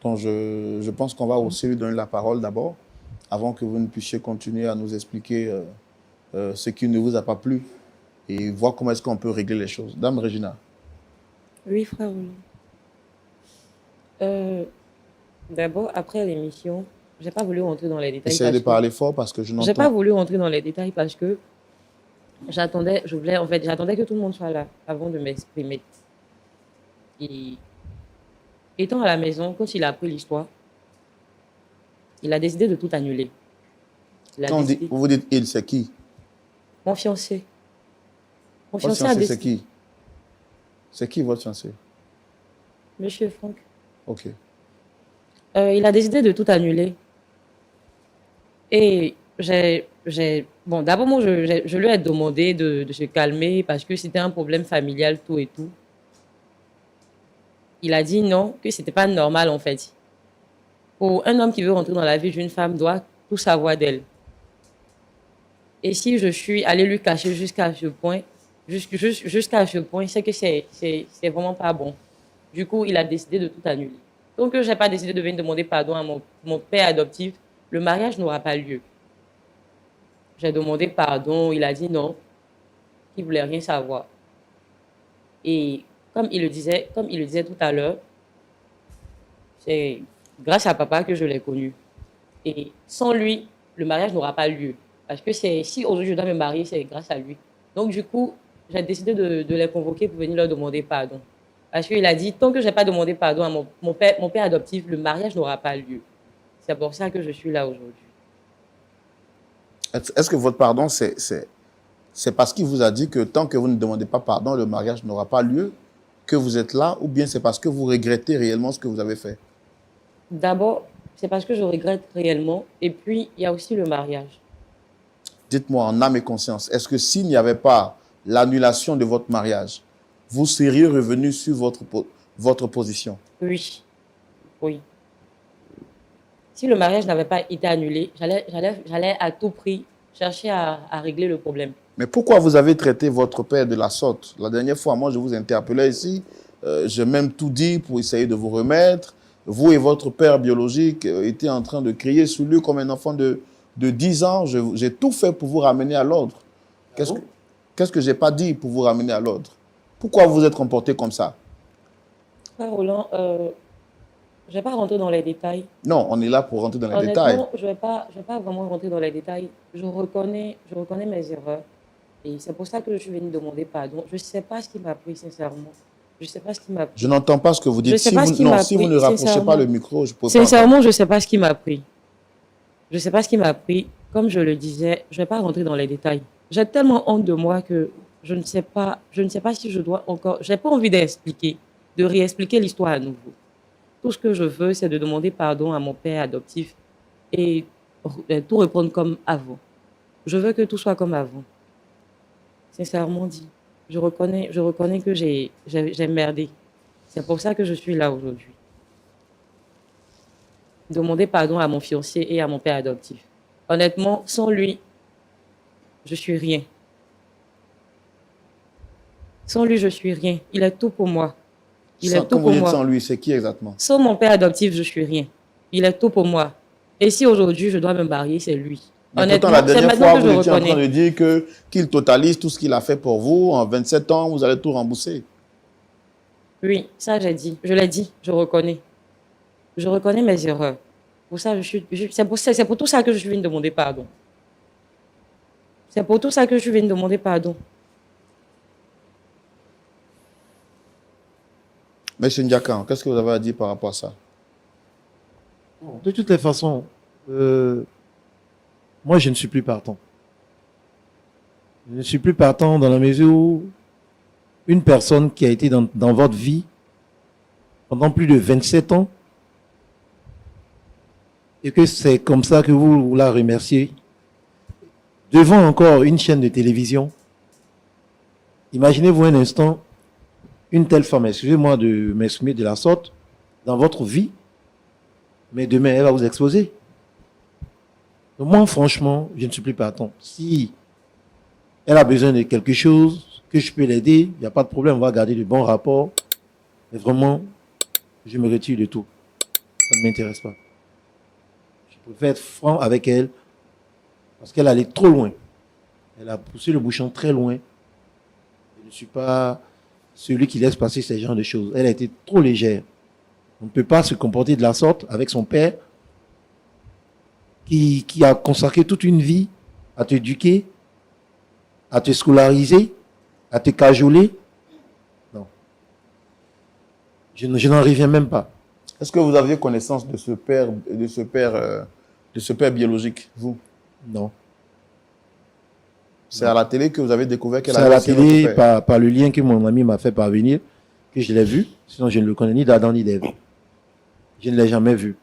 Donc, je pense qu'on va aussi lui donner la parole d'abord. avant que vous ne puissiez continuer à nous expliquer ce qui ne vous a pas plu et voir comment est-ce qu'on peut régler les choses. Dame Regina. Oui, frère Roland. D'abord, après l'émission, j'ai pas voulu rentrer dans les détails. Essayez de parler fort parce que je n'entends J'ai pas voulu rentrer dans les détails parce que j'attendais que tout le monde soit là avant de m'exprimer. Et étant à la maison, quand il a appris l'histoire, il a décidé de tout annuler. Quand vous dites il, c'est qui? Mon fiancé. Mon Votre fiancé a fiancé, décidé. c'est qui? C'est qui votre fiancé? Monsieur Franck. Ok. Il a décidé de tout annuler. Et bon, d'abord, moi, je lui ai demandé de se calmer parce que c'était un problème familial, tout et tout. Il a dit non, que c'était pas normal, en fait. Pour un homme qui veut rentrer dans la vie d'une femme, doit tout savoir d'elle. Et si je suis allée lui cacher jusqu'à ce point, c'est que c'est vraiment pas bon. Du coup, il a décidé de tout annuler. Donc, je n'ai pas décidé de venir demander pardon à mon père adoptif. Le mariage n'aura pas lieu. J'ai demandé pardon, il a dit non, qu'il ne voulait rien savoir. Et comme il le disait tout à l'heure, c'est grâce à papa que je l'ai connu. Et sans lui, le mariage n'aura pas lieu. Parce que si aujourd'hui je dois me marier, c'est grâce à lui. Donc du coup, j'ai décidé de les convoquer pour venir leur demander pardon. Parce qu'il a dit, tant que je n'ai pas demandé pardon à mon père adoptif, le mariage n'aura pas lieu. C'est pour ça que je suis là aujourd'hui. Est-ce que votre pardon, c'est parce qu'il vous a dit que tant que vous ne demandez pas pardon, le mariage n'aura pas lieu, que vous êtes là, ou bien c'est parce que vous regrettez réellement ce que vous avez fait? D'abord, c'est parce que je regrette réellement. Et puis, il y a aussi le mariage. Dites-moi en âme et conscience, est-ce que s'il n'y avait pas l'annulation de votre mariage, vous seriez revenu sur votre position? Oui. Oui. Si le mariage n'avait pas été annulé, j'allais à tout prix chercher à régler le problème. Mais pourquoi vous avez traité votre père de la sorte? La dernière fois, moi, je vous interpellais ici. J'ai même tout dit pour essayer de vous remettre. Vous et votre père biologique étaient en train de crier sur lui comme un enfant de 10 ans. J'ai tout fait pour vous ramener à l'ordre. Qu'est-ce que je n'ai pas dit pour vous ramener à l'ordre? Pourquoi vous êtes comporté comme ça? Frère Roland, je ne vais pas rentrer dans les détails. Non, on est là pour rentrer dans les Honnêtement, détails. je ne vais pas vraiment rentrer dans les détails. Je reconnais mes erreurs. Et c'est pour ça que je suis venue demander pardon. Je ne sais pas ce qui m'a pris, sincèrement. Je ne sais pas ce qui m'a pris. Je n'entends pas ce que vous dites. Si vous ne rapprochez pas le micro, je peux pas. Sincèrement, je ne sais pas ce qui m'a pris. Je ne sais pas ce qui m'a pris. Comme je le disais, je ne vais pas rentrer dans les détails. J'ai tellement honte de moi que je ne sais pas si je dois encore... Je n'ai pas envie de réexpliquer l'histoire à nouveau. Tout ce que je veux, c'est de demander pardon à mon père adoptif et tout reprendre comme avant. Je veux que tout soit comme avant. Sincèrement dit, je reconnais que j'ai merdé. C'est pour ça que je suis là aujourd'hui. Demander pardon à mon fiancé et à mon père adoptif. Honnêtement, sans lui, je suis rien. Sans lui, je suis rien. Il est tout pour moi. Quand vous dites sans lui, c'est qui exactement? Sans mon père adoptif, je suis rien. Il est tout pour moi. Et si aujourd'hui je dois me marier, c'est lui. Mais pourtant, la dernière fois, vous étiez en train de dire qu'il totalise tout ce qu'il a fait pour vous. En 27 ans, vous allez tout rembourser. Oui, ça j'ai dit. Je l'ai dit, je reconnais. Je reconnais mes erreurs. Pour ça, c'est pour tout ça que je suis venue demander pardon. C'est pour tout ça que je suis venue demander pardon. Monsieur Ndiakan, qu'est-ce que vous avez à dire par rapport à ça? De toutes les façons, moi, je ne suis plus partant. Je ne suis plus partant dans la mesure où une personne qui a été dans votre vie pendant plus de 27 ans et que c'est comme ça que vous la remerciez devant encore une chaîne de télévision. Imaginez-vous un instant une telle femme, excusez-moi de m'exprimer de la sorte, dans votre vie, mais demain, elle va vous exposer. Donc moi, franchement, je ne suis plus partant. Si elle a besoin de quelque chose, que je peux l'aider, il n'y a pas de problème, on va garder de bons rapports. Mais vraiment, je me retire de tout. Ça ne m'intéresse pas. Je Je préfère être franc avec elle parce qu'elle allait trop loin. Elle a poussé le bouchon très loin. Je ne suis pas celui qui laisse passer ce genre de choses. Elle a été trop légère. On ne peut pas se comporter de la sorte avec son père qui a consacré toute une vie à t'éduquer, à te scolariser, à te cajoler. Non. Je n'en reviens même pas. Est-ce que vous aviez connaissance de ce père biologique, vous? Non. C'est à la télé que vous avez découvert qu'elle C'est à avait la aussi votre télé, père. par le lien que mon ami m'a fait parvenir, que je l'ai vu. Sinon, je ne le connais ni d'Adam ni d'Ève. Je ne l'ai jamais vu.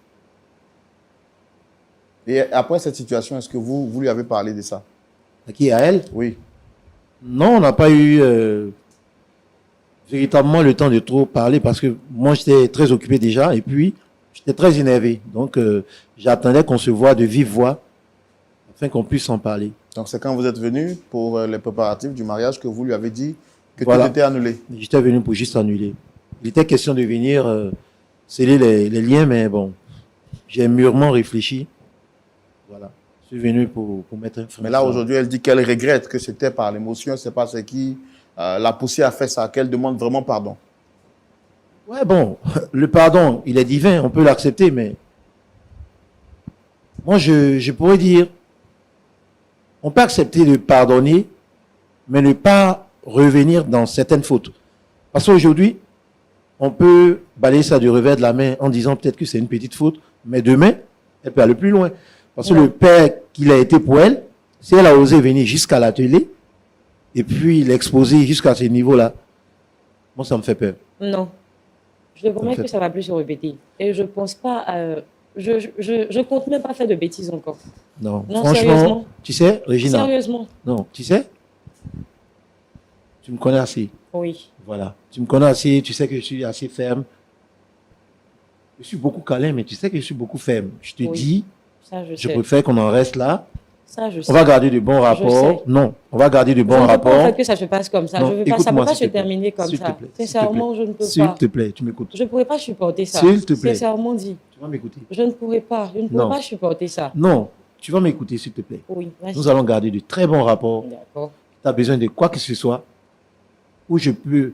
Et après cette situation, est-ce que vous lui avez parlé de ça? À qui? À elle? Oui. Non, on n'a pas eu véritablement le temps de trop parler parce que moi, j'étais très occupé déjà et puis j'étais très énervé. Donc, j'attendais qu'on se voie de vive voix afin qu'on puisse en parler. Donc c'est quand vous êtes venu pour les préparatifs du mariage que vous lui avez dit que Voilà. tout était annulé. J'étais venu pour juste annuler. Il était question de venir sceller les liens, mais bon, j'ai mûrement réfléchi. Voilà. Je suis venu pour mettre un frein. Mais là, aujourd'hui, elle dit qu'elle regrette que c'était par l'émotion, c'est pas ce qui l'a poussé à faire ça, qu'elle demande vraiment pardon. Ouais, bon, le pardon, il est divin, on peut l'accepter, mais moi, je pourrais dire, on peut accepter de pardonner, mais ne pas revenir dans certaines fautes. Parce qu'aujourd'hui, on peut balayer ça du revers de la main en disant peut-être que c'est une petite faute, mais demain, elle peut aller plus loin. Parce que le père qu'il a été pour elle, si elle a osé venir jusqu'à l'atelier, et puis l'exposer jusqu'à ce niveau-là, moi, ça me fait peur. Non. Je te promets que ça va plus se répéter. Et je pense pas. Je compte même pas faire de bêtises encore. Non, Non, franchement, sérieusement. tu sais, Régina. Sérieusement. Non, tu sais, tu me connais assez. Oui. Voilà. Tu me connais assez, tu sais que je suis assez ferme. Je suis beaucoup câlin, mais tu sais que je suis beaucoup ferme. Je te Oui. dis, Ça, je je sais. préfère qu'on en reste là. Ça, je sais. On va garder de bons rapports. sais. Non, on va garder de Je bons ne veux pas en rapports. fait que ça se passe comme ça. Non, Je veux pas, ça ne écoute-moi, peut pas s'il se te plaît. terminer comme S'il te ça. plaît, s'il te Sincèrement, plaît. je ne peux S'il pas. te plaît, tu m'écoutes. Je ne pourrais pas supporter ça. S'il te plaît. Sincèrement dit. Tu vas m'écouter. Je ne pourrais pas. Je ne pourrais Non. pas supporter ça. Non, tu vas m'écouter, s'il te plaît. Oui, vas-y. Nous allons garder de très bons rapports. D'accord. Tu as besoin de quoi que ce soit, où je peux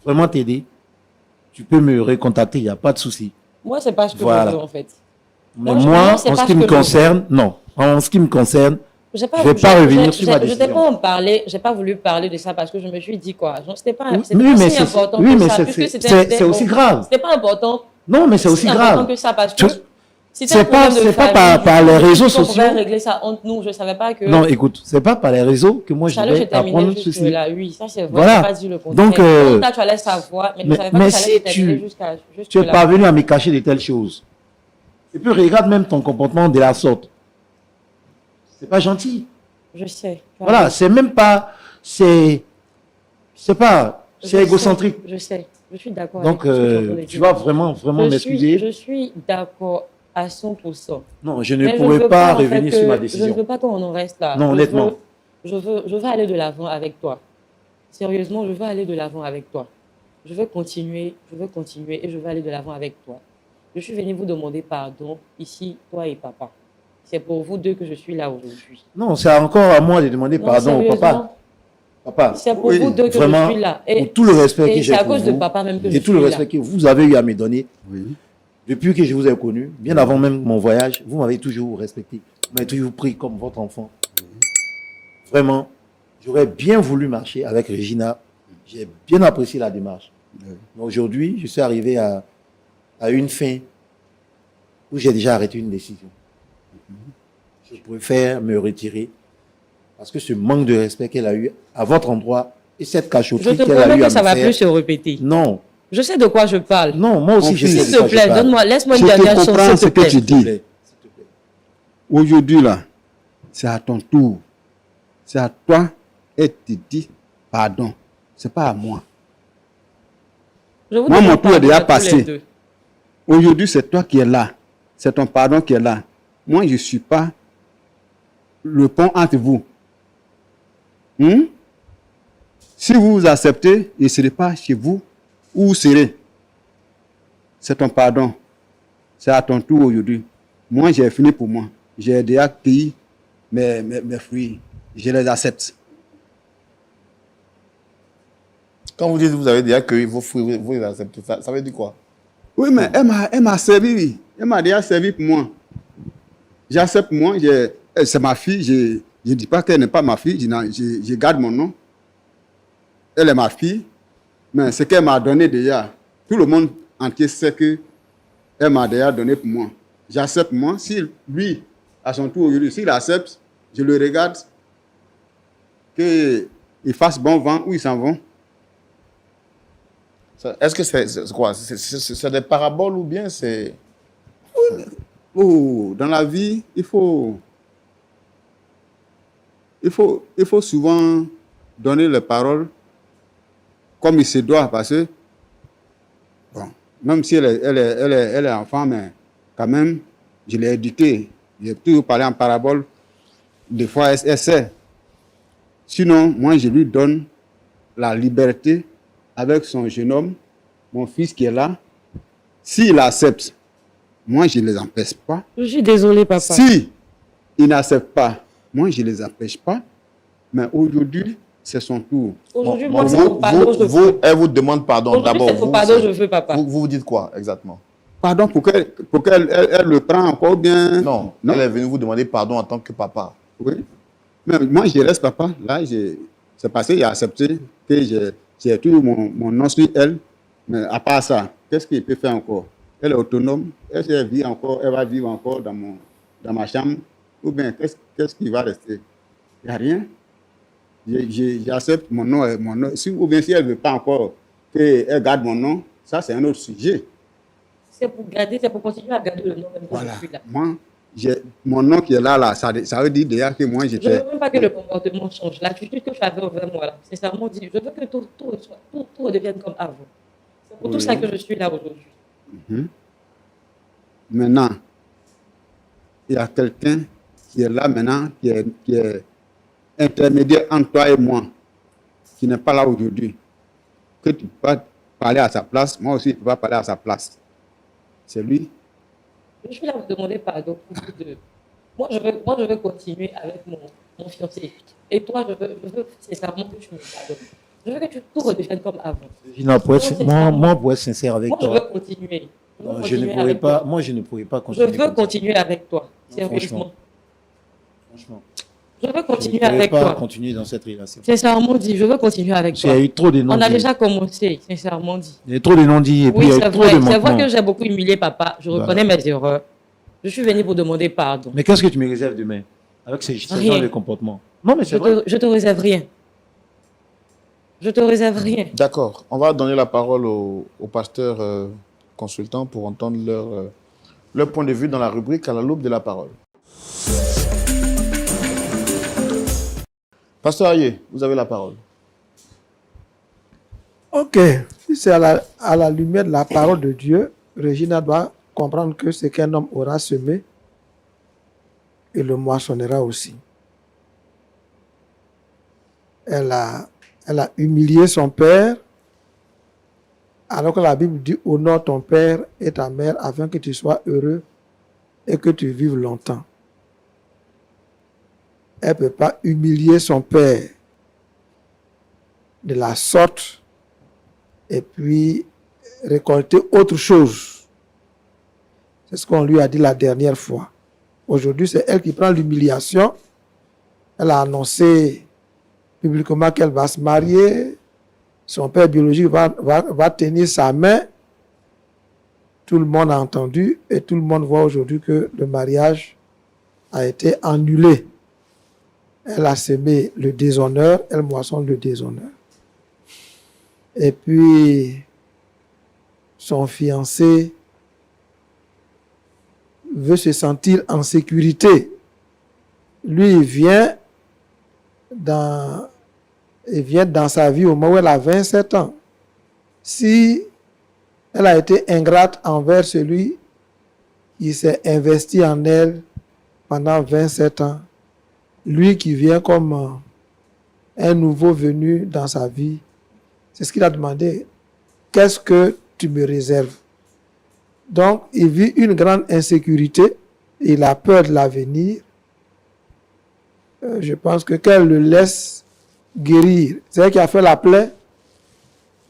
vraiment t'aider, tu peux me recontacter, il n'y a pas de souci. Moi, c'est pas ce que Voilà. je veux en fait. Mais Moi, moi, c'est en pas ce qui ce me que je veux. concerne, non. En ce qui me concerne, Je je vais pas revenir sur ma Je t'ai décision. pas en parlé, j'ai pas voulu parler de ça parce que je me suis dit quoi. Genre, c'était pas, Oui, c'était oui, pas mais si c'est- important oui, que mais ça. c'est- puisque c'est- c'était c'est aussi bon, grave. C'était pas important. non, mais c'est aussi important grave. que ça parce Tu- que c'était c'est un problème pas- de c'est pas famille, par les réseaux on sociaux. pouvait régler ça entre nous. Je savais pas que. Non, écoute, c'est pas par les réseaux que moi je Ça, là, je vais terminais apprendre juste ceci. là. Oui, ça c'est vrai. Voilà. J'ai pas dit le contraire. Donc, Donc, là, tu allais savoir, mais je mais- savais pas mais que ça allait si se terminer tu- jusqu'à Tu es là. parvenu à me cacher de telles choses. Et puis regarde même ton comportement de la sorte. C'est pas gentil. Je sais. Voilà, c'est même pas, c'est pas, Je c'est sais, égocentrique. Je sais. Je suis d'accord. Donc, avec ce que tu es en train de tu dire. vas vraiment m'excuser. Je suis d'accord à 100%. Non, je ne Mais pourrais veux pas en fait, revenir que- sur ma Je ne décision. veux pas qu'on en reste là. Non, honnêtement. Je veux aller de l'avant avec toi. Sérieusement, je veux aller de l'avant avec toi. Je veux continuer et je veux aller de l'avant avec toi. Je suis venue vous demander pardon ici, toi et papa. C'est pour vous deux que je suis là aujourd'hui. Non, c'est encore à moi de demander Non, pardon au sérieusement, papa. Papa, c'est pour Oui, vous deux que vraiment, je suis là. pour tout le respect que et j'ai c'est à pour cause de vous, papa même que je et tout suis le là. respect que vous avez eu à me donner, Oui. depuis que je vous ai connu, bien avant même mon voyage, vous m'avez toujours respecté. Vous m'avez toujours pris comme votre enfant. Vraiment, j'aurais bien voulu marcher avec Regina. J'ai bien apprécié la démarche. Oui. Mais aujourd'hui, je suis arrivé à une fin où j'ai déjà arrêté une décision. Je préfère me retirer parce que ce manque de respect qu'elle a eu à votre endroit et cette Je cachotterie te qu'elle a promets eu à que ça me va faire. plus se répéter. Non, Je sais de quoi je parle. non, moi aussi je sais S'il de te quoi je plaît, parle. donne-moi, laisse-moi Je une te dernière chance, comprends s'il ce te que plaît. tu S'il te dis. plaît, s'il te plaît. Aujourd'hui, là, c'est à ton tour. C'est à toi et te dis pardon. C'est pas à moi. Je vous Moi, demande mon tour est déjà pardon à tous les passé. deux. Aujourd'hui, c'est toi qui es là. C'est ton pardon qui est là. Moi, je ne suis pas le pont entre vous. Si vous acceptez, je ne serai pas chez vous où vous serez. C'est ton pardon. C'est à ton tour aujourd'hui. Moi, j'ai fini pour moi. j'ai déjà cueilli mes fruits. Je les accepte. Quand vous dites que vous avez déjà cueilli vos fruits, vous les acceptez, ça veut dire quoi? Oui, mais elle m'a servi, oui. Elle m'a déjà servi pour moi. J'accepte moi, c'est ma fille, je ne dis pas qu'elle n'est pas ma fille, je garde mon nom. Elle est ma fille, mais ce qu'elle m'a donné déjà, tout le monde entier sait qu'elle m'a déjà donné pour moi. J'accepte moi, si lui, à son tour aujourd'hui, s'il accepte, je le regarde, qu'il fasse bon vent ou ils s'en vont. Est-ce que c'est quoi? C'est des paraboles ou bien c'est... Oh, dans la vie, il faut souvent donner les paroles comme il se doit, parce que, bon, même si elle est enfant, mais quand même, je l'ai éduquée. J'ai toujours parlé en parabole. Des fois, elle sait. Sinon, moi, je lui donne la liberté avec son jeune homme, mon fils qui est là. S'il accepte, moi, je ne les empêche pas. Je suis désolée, papa. Si il n'accepte pas, moi, je ne les empêche pas. Mais aujourd'hui, c'est son tour. Aujourd'hui, moi, c'est pour pardon, je veux. Elle vous demande pardon d'abord. C'est pour pardon, je veux, papa. Vous dites quoi exactement? Pardon, pour qu'elle le prenne encore bien. Non, elle est venue vous demander pardon en tant que papa. Oui. Mais moi, je reste papa. Là, c'est passé, il a accepté que j'ai tout mon nom sur elle. Mais à part ça, qu'est-ce qu'il peut faire encore? Elle est autonome. Elle vit encore, elle va vivre encore dans ma chambre. Ou bien, qu'est-ce qui va rester? Il n'y a rien. J'accepte mon nom. Ou bien si elle ne veut pas encore qu'elle garde mon nom, ça, c'est un autre sujet. C'est pour garder, c'est pour continuer à garder le nom même quand je suis là. Moi, mon nom qui est là, ça veut dire déjà que moi, j'étais... Je ne veux même pas que le comportement change. L'attitude que tu avais envers moi, là, sincèrement dit, je veux que tout redevienne comme avant. C'est pour tout ça que je suis là aujourd'hui. Maintenant, il y a quelqu'un qui est là maintenant, qui est intermédiaire entre toi et moi, qui n'est pas là aujourd'hui. Que tu peux parler à sa place, moi aussi, je ne peux pas parler à sa place. C'est lui. Je suis là pour demander pardon pour vous deux. Moi, je veux continuer avec mon fiancé. Et toi, je veux sincèrement que tu me pardonnes. Je veux que tout redevienne comme avant. Non, moi, pour être sincère avec toi. toi. Moi, je veux continuer. Non, je ne pourrais pas continuer. Je veux continuer avec toi. Sérieusement. Franchement. Je veux continuer avec toi. Je ne pourrais pas toi. continuer dans cette relation. Sincèrement dit, je veux continuer avec toi. Il y a eu trop de non-dits. On a déjà commencé, sincèrement dit. Il y a eu trop de non-dits et puis oui, il y a eu trop de manquements. C'est vrai que j'ai beaucoup humilié papa. Je reconnais mes erreurs. Je suis venu pour demander pardon. Mais qu'est-ce que tu me réserves demain avec ce genre de comportement? Non, mais c'est vrai. Je te réserve rien. Je te réserve rien. D'accord. On va donner la parole au pasteur consultant pour entendre leur point de vue dans la rubrique à la loupe de la parole. Pasteur Aye, vous avez la parole. Ok. Si c'est à la lumière de la parole de Dieu, Regina doit comprendre que ce qu'un homme aura semé, il le moissonnera aussi. Elle a humilié son père, alors que la Bible dit « Honore ton père et ta mère afin que tu sois heureux et que tu vives longtemps ». Elle ne peut pas humilier son père de la sorte et puis récolter autre chose. C'est ce qu'on lui a dit la dernière fois. Aujourd'hui, c'est elle qui prend l'humiliation. Elle a annoncé publiquement qu'elle va se marier. Son père biologique va tenir sa main. Tout le monde a entendu et tout le monde voit aujourd'hui que le mariage a été annulé. Elle a semé le déshonneur, elle moissonne le déshonneur. Et puis, son fiancé veut se sentir en sécurité. Lui, il vient dans sa vie au moment où elle a 27 ans. Si elle a été ingrate envers celui qui s'est investi en elle pendant 27 ans, lui qui vient comme un nouveau venu dans sa vie, c'est ce qu'il a demandé. Qu'est-ce que tu me réserves? Donc, il vit une grande insécurité il a peur de l'avenir, je pense que qu'elle le laisse guérir. C'est elle qui a fait la plaie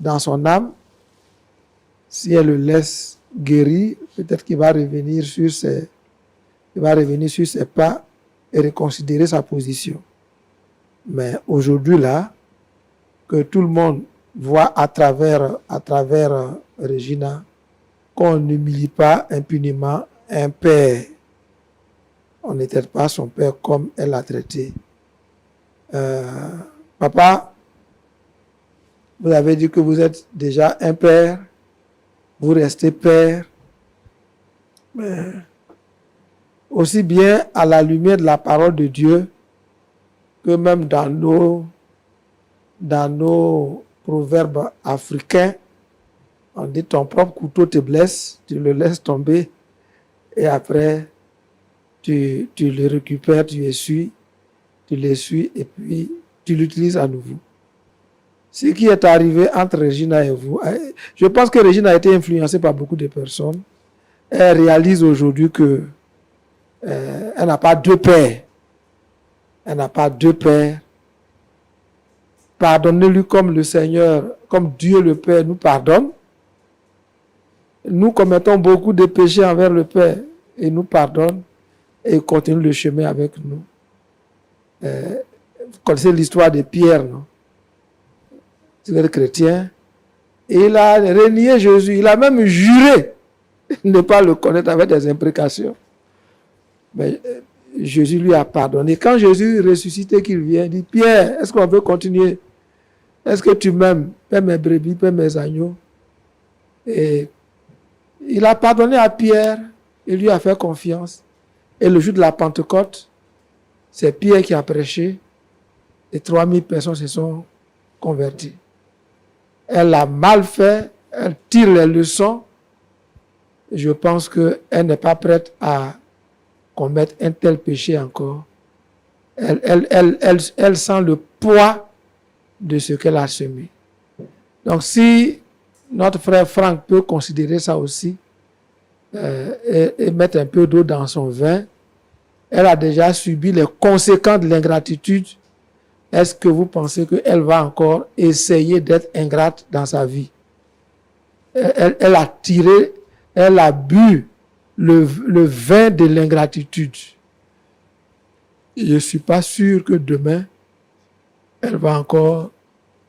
dans son âme. Si elle le laisse guérir, peut-être qu'il va revenir sur ses pas et reconsidérer sa position. Mais aujourd'hui, là, que tout le monde voit à travers Regina qu'on n'humilie pas impunément un père. On ne traite pas son père comme elle l'a traité. Papa, vous avez dit que vous êtes déjà un père, vous restez père, mais aussi bien à la lumière de la parole de Dieu que même dans nos proverbes africains, on dit ton propre couteau te blesse, tu le laisses tomber et après tu le récupères, tu l'essuies et puis tu l'utilises à nouveau. Ce qui est arrivé entre Regina et vous, je pense que Regina a été influencée par beaucoup de personnes. Elle réalise aujourd'hui que elle n'a pas deux pères. Elle n'a pas deux pères. Pardonnez-lui comme le Seigneur, comme Dieu le Père nous pardonne. Nous commettons beaucoup de péchés envers le Père et nous pardonne et continue le chemin avec nous. Vous connaissez l'histoire de Pierre, non? C'est le chrétien. Et il a renié Jésus. Il a même juré ne pas le connaître avec des imprécations. Mais Jésus lui a pardonné. Quand Jésus ressuscité qu'il vient, il dit, Pierre, est-ce qu'on veut continuer? Est-ce que tu m'aimes? Paie mes brebis, paie mes agneaux. Et il a pardonné à Pierre. Il lui a fait confiance. Et le jour de la Pentecôte, c'est Pierre qui a prêché. Et 3000 personnes se sont converties. Elle a mal fait. Elle tire les leçons. Je pense qu'elle n'est pas prête à commettre un tel péché encore. Elle sent le poids de ce qu'elle a semé. Donc si notre frère Franck peut considérer ça aussi et mettre un peu d'eau dans son vin, elle a déjà subi les conséquences de l'ingratitude. Est-ce que vous pensez qu'elle va encore essayer d'être ingrate dans sa vie? Elle a tiré, elle a bu le vin de l'ingratitude. Je ne suis pas sûr que demain, elle va encore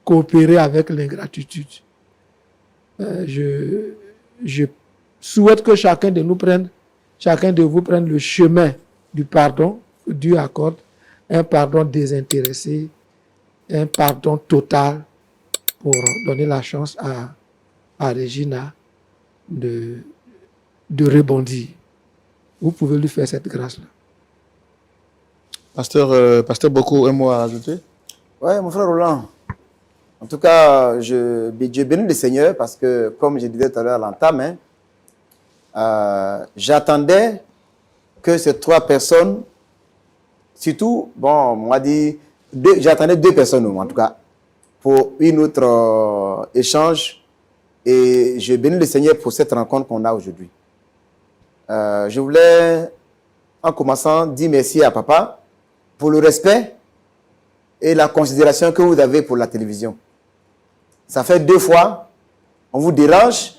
coopérer avec l'ingratitude. Je souhaite que chacun de vous prenne le chemin du pardon que Dieu accorde, un pardon désintéressé, un pardon total pour donner la chance à Regina de rebondir. Vous pouvez lui faire cette grâce-là. Pasteur Boko, un mot à rajouter? Oui, mon frère Roland. En tout cas, Dieu bénit le Seigneur parce que, comme je disais tout à l'heure à l'entame, j'attendais que ces trois personnes, surtout, bon, on m'a dit, j'attendais deux personnes, en tout cas, pour une autre échange. Et je bénis le Seigneur pour cette rencontre qu'on a aujourd'hui. Je voulais, en commençant, dire merci à papa pour le respect et la considération que vous avez pour la télévision. Ça fait 2 fois, on vous dérange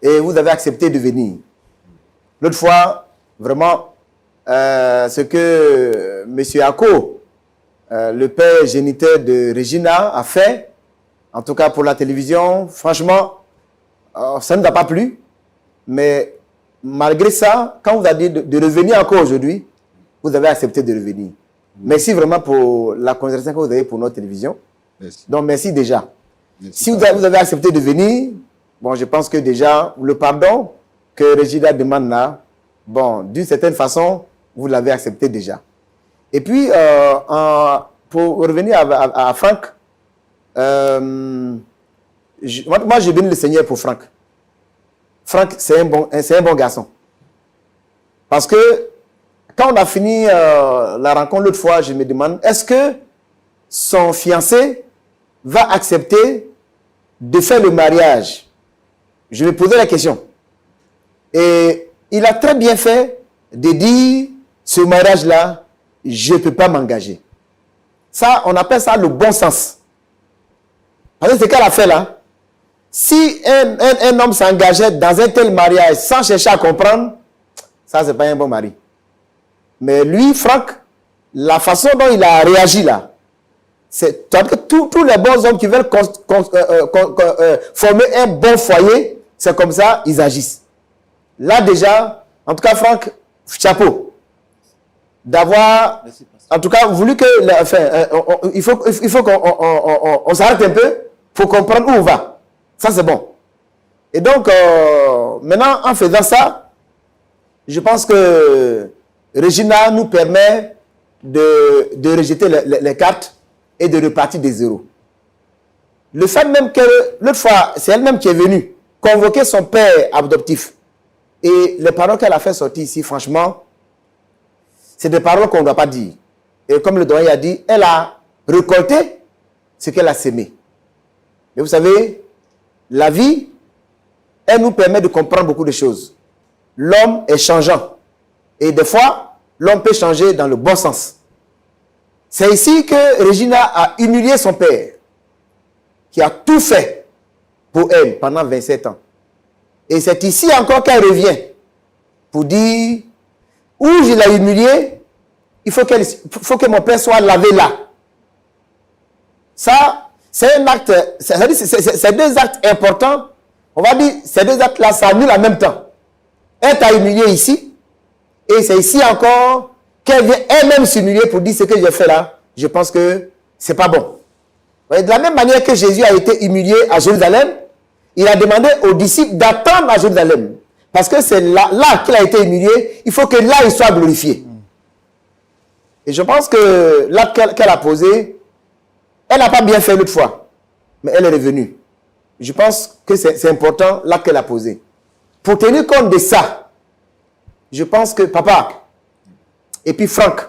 et vous avez accepté de venir. L'autre fois, vraiment, ce que M. Ako, le père géniteur de Regina, a fait, en tout cas pour la télévision, franchement, ça ne nous a pas plu. Mais malgré ça, quand vous avez dit de revenir encore aujourd'hui, vous avez accepté de revenir. Merci vraiment pour la considération que vous avez pour notre télévision. Merci. Donc, merci déjà. Merci, si vous avez accepté de venir, bon, je pense que déjà, le pardon que Regina demande là, bon, d'une certaine façon, vous l'avez accepté déjà. Et puis, pour revenir à Franck, moi, je bénis le Seigneur pour Franck. Franck, c'est un bon garçon. Parce que, quand on a fini la rencontre l'autre fois, je me demande, est-ce que son fiancé va accepter de faire le mariage? Je me posais la question. Et il a très bien fait de dire, ce mariage-là, je ne peux pas m'engager. Ça, on appelle ça le bon sens. Parce que c'est qu'elle a fait là. Si un homme s'engageait dans un tel mariage sans chercher à comprendre, ça, ce n'est pas un bon mari. Mais lui, Franck, la façon dont il a réagi là, c'est que tous les bons hommes qui veulent former un bon foyer, c'est comme ça, ils agissent. Là déjà, en tout cas, Franck, chapeau. D'avoir, en tout cas, voulu que, il faut qu'on s'arrête un peu pour comprendre où on va. Ça, c'est bon. Et donc, maintenant, en faisant ça, je pense que Regina nous permet de rejeter les cartes et de repartir des zéros. Le fait même que, l'autre fois, c'est elle-même qui est venue convoquer son père adoptif. Et les paroles qu'elle a fait sortir ici, franchement, c'est des paroles qu'on ne doit pas dire. Et comme le doyen a dit, elle a récolté ce qu'elle a sémé. Mais vous savez, la vie, elle nous permet de comprendre beaucoup de choses. L'homme est changeant. Et des fois, l'homme peut changer dans le bon sens. C'est ici que Regina a humilié son père, qui a tout fait pour elle pendant 27 ans. Et c'est ici encore qu'elle revient pour dire, où je l'ai humilié, il faut que mon père soit lavé là. Ça, c'est un acte, c'est deux actes importants. On va dire, ces deux actes-là s'annulent en même temps. Elle t'a humilié ici, et c'est ici encore qu'elle vient elle-même s'humilier pour dire ce que j'ai fait là. Je pense que c'est pas bon. De la même manière que Jésus a été humilié à Jérusalem, il a demandé aux disciples d'attendre à Jérusalem. Parce que c'est là qu'il a été humilié. Il faut que là, il soit glorifié. Et je pense que l'acte qu'elle a posé, elle n'a pas bien fait l'autre fois. Mais elle est revenue. Je pense que c'est important l'acte qu'elle a posé. Pour tenir compte de ça, je pense que papa et puis Franck,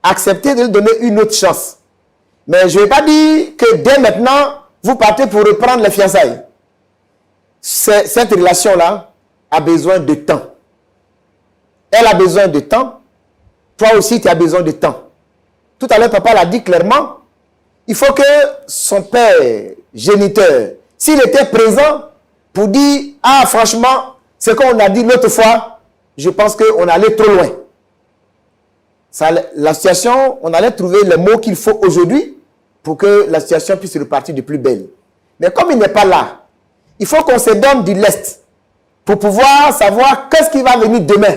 acceptez de lui donner une autre chance. Mais je ne vais pas dire que dès maintenant, vous partez pour reprendre les fiançailles. Cette relation-là a besoin de temps. Elle a besoin de temps. Toi aussi, tu as besoin de temps. Tout à l'heure, papa l'a dit clairement. Il faut que son père géniteur, s'il était présent pour dire, ah franchement, ce qu'on a dit l'autre fois, je pense qu'on allait trop loin. Ça, la situation, on allait trouver les mots qu'il faut aujourd'hui pour que la situation puisse repartir de plus belle. Mais comme il n'est pas là, il faut qu'on se donne du lest pour pouvoir savoir qu'est-ce qui va venir demain.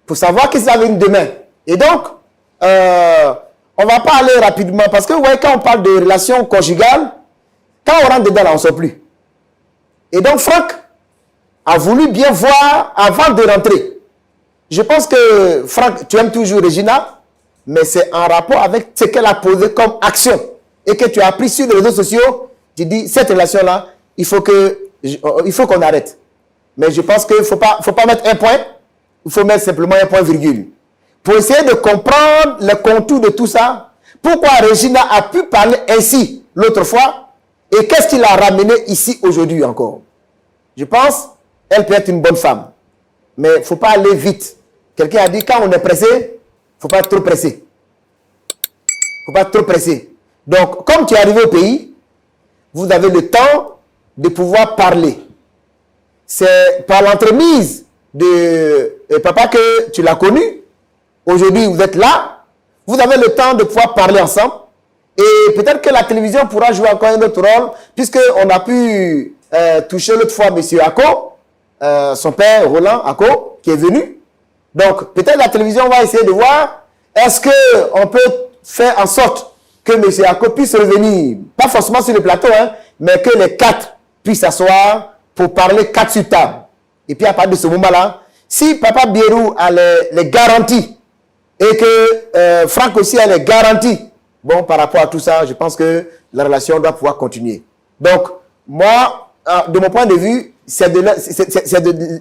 Pour savoir qu'est-ce qui va venir demain. Et donc, on ne va pas aller rapidement parce que vous voyez, quand on parle de relations conjugales, quand on rentre dedans, là, on ne sort plus. Et donc, Franck a voulu bien voir avant de rentrer. Je pense que, Franck, tu aimes toujours Regina, mais c'est en rapport avec ce qu'elle a posé comme action et que tu as appris sur les réseaux sociaux. Tu dis, cette relation-là, il faut qu'on arrête. Mais je pense qu'il ne faut pas mettre un point, il faut mettre simplement un point virgule. Pour essayer de comprendre le contour de tout ça, pourquoi Regina a pu parler ainsi l'autre fois et qu'est-ce qui l'a ramené ici aujourd'hui encore. Je pense qu'elle peut être une bonne femme. Mais il ne faut pas aller vite. Quelqu'un a dit, quand on est pressé, il ne faut pas être trop pressé. Il ne faut pas être trop pressé. Donc, comme tu es arrivé au pays, vous avez le temps de pouvoir parler. C'est par l'entremise de papa que tu l'as connu. Aujourd'hui, vous êtes là. Vous avez le temps de pouvoir parler ensemble. Et peut-être que la télévision pourra jouer encore un autre rôle, puisqu'on a pu toucher l'autre fois M. Ako, son père Roland Ako, qui est venu. Donc, peut-être la télévision va essayer de voir, est-ce qu'on peut faire en sorte que M. Ako puisse revenir, pas forcément sur le plateau, hein, mais que les quatre puissent s'asseoir pour parler quatre sur table. Et puis, à partir de ce moment-là, si Papa Bierou a les garanties et que Franck aussi a les garanties, bon, par rapport à tout ça, je pense que la relation doit pouvoir continuer. Donc, moi, de mon point de vue, c'est de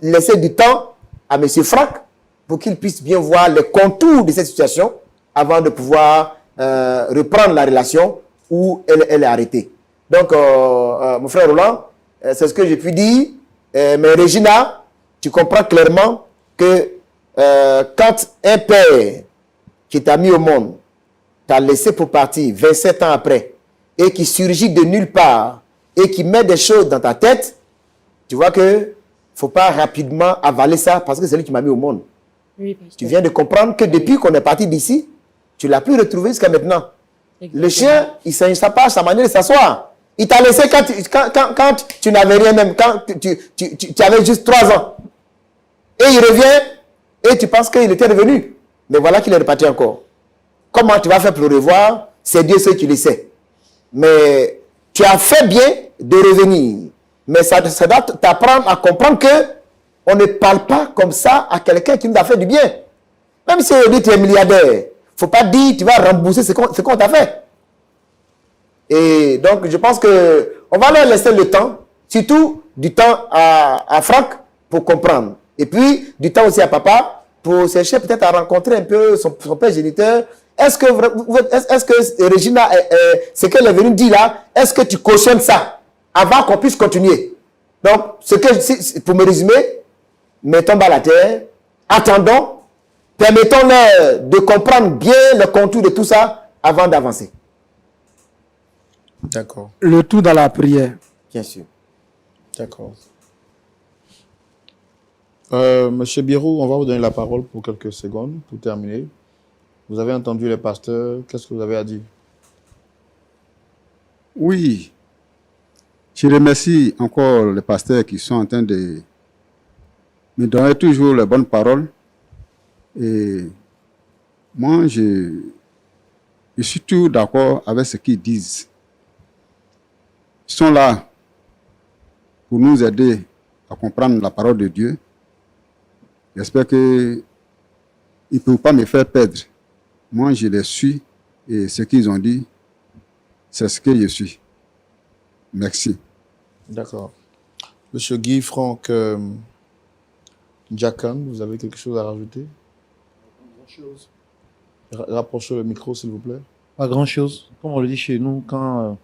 laisser du temps à M. Franck pour qu'il puisse bien voir les contours de cette situation avant de pouvoir reprendre la relation où elle est arrêtée. Donc, mon frère Roland, c'est ce que j'ai pu dire. Mais Regina, tu comprends clairement que quand un père qui t'a mis au monde t'a laissé pour partir 27 ans après et qui surgit de nulle part et qui met des choses dans ta tête, tu vois que il ne faut pas rapidement avaler ça parce que c'est lui qui m'a mis au monde. Oui, pasteur. Tu viens de comprendre que depuis qu'on est parti d'ici, tu ne l'as plus retrouvé jusqu'à maintenant. Exactement. Le chien, il sa pas sa manière de s'asseoir. Il t'a laissé quand tu n'avais rien même, quand tu avais juste 3 ans. Et il revient et tu penses qu'il était revenu. Mais voilà qu'il est reparti encore. Comment tu vas faire pour le revoir? C'est Dieu seul qui le sait. Mais tu as fait bien de revenir. Mais ça doit t'apprendre à comprendre que on ne parle pas comme ça à quelqu'un qui nous a fait du bien. Même si on dit que tu es milliardaire, il ne faut pas dire que tu vas rembourser ce qu'on t'a fait. Et donc, je pense qu'on va leur laisser le temps, surtout du temps à Franck pour comprendre. Et puis, du temps aussi à papa pour chercher peut-être à rencontrer un peu son père géniteur. Est-ce que Regina, ce qu'elle est venue dire là, est-ce que tu cautionnes ça avant qu'on puisse continuer? Donc, pour me résumer, mettons bas la terre, attendons, permettons-leur de comprendre bien le contour de tout ça avant d'avancer. D'accord. Le tout dans la prière. Bien sûr. D'accord. Monsieur Birou, on va vous donner la parole pour quelques secondes pour terminer. Vous avez entendu les pasteurs, qu'est-ce que vous avez à dire? Oui. Je remercie encore les pasteurs qui sont en train de me donner toujours les bonnes paroles. Et moi, je suis tout d'accord avec ce qu'ils disent. Ils sont là pour nous aider à comprendre la parole de Dieu. J'espère qu'ils ne peuvent pas me faire perdre. Moi, je les suis et ce qu'ils ont dit, c'est ce que je suis. Merci. D'accord. Monsieur Guy Franck Djakan, vous avez quelque chose à rajouter? Pas grand-chose. Rapprochez le micro, s'il vous plaît. Pas grand-chose. Comme on le dit chez nous, quand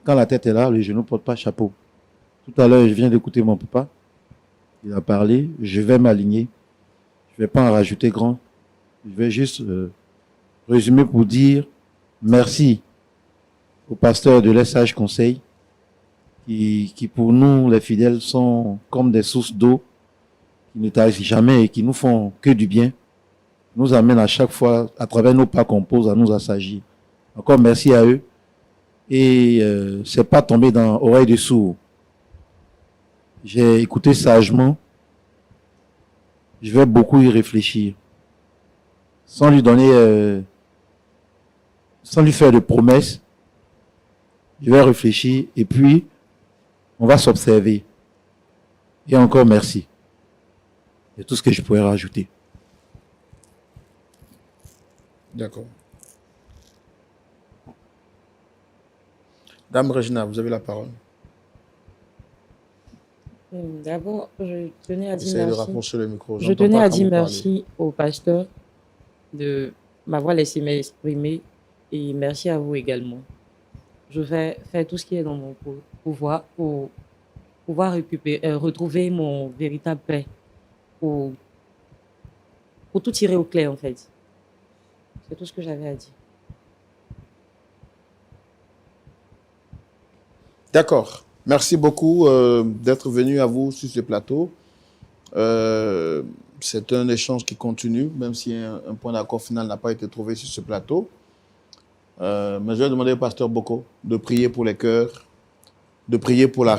la tête est là, les genoux ne portent pas chapeau. Tout à l'heure, je viens d'écouter mon papa. Il a parlé. Je vais m'aligner. Je ne vais pas en rajouter grand. Je vais juste résumer pour dire merci aux pasteurs de l'Sage Conseil qui pour nous, les fidèles, sont comme des sources d'eau qui ne tarissent jamais et qui nous font que du bien. Nous amènent à chaque fois, à travers nos pas qu'on pose, à nous assagir. Encore merci à eux. Et c'est pas tombé dans l'oreille de sourd. J'ai écouté sagement. Je vais beaucoup y réfléchir. Sans lui donner, sans lui faire de promesses. Je vais réfléchir et puis on va s'observer. Et encore merci. C'est tout ce que je pourrais rajouter. D'accord. Dame Regina, vous avez la parole. D'abord, je tenais à dire Essayez de merci. rapprocher le micro. Je J'entends tenais pas à quand dire vous parlez. merci au pasteur de m'avoir laissé m'exprimer et merci à vous également. Je vais faire tout ce qui est dans mon pouvoir pour pouvoir retrouver mon véritable paix, pour tout tirer au clair en fait. C'est tout ce que j'avais à dire. D'accord. Merci beaucoup d'être venu à vous sur ce plateau. C'est un échange qui continue, même si un point d'accord final n'a pas été trouvé sur ce plateau. Mais je vais demander au pasteur Boko de prier pour les cœurs, de prier pour la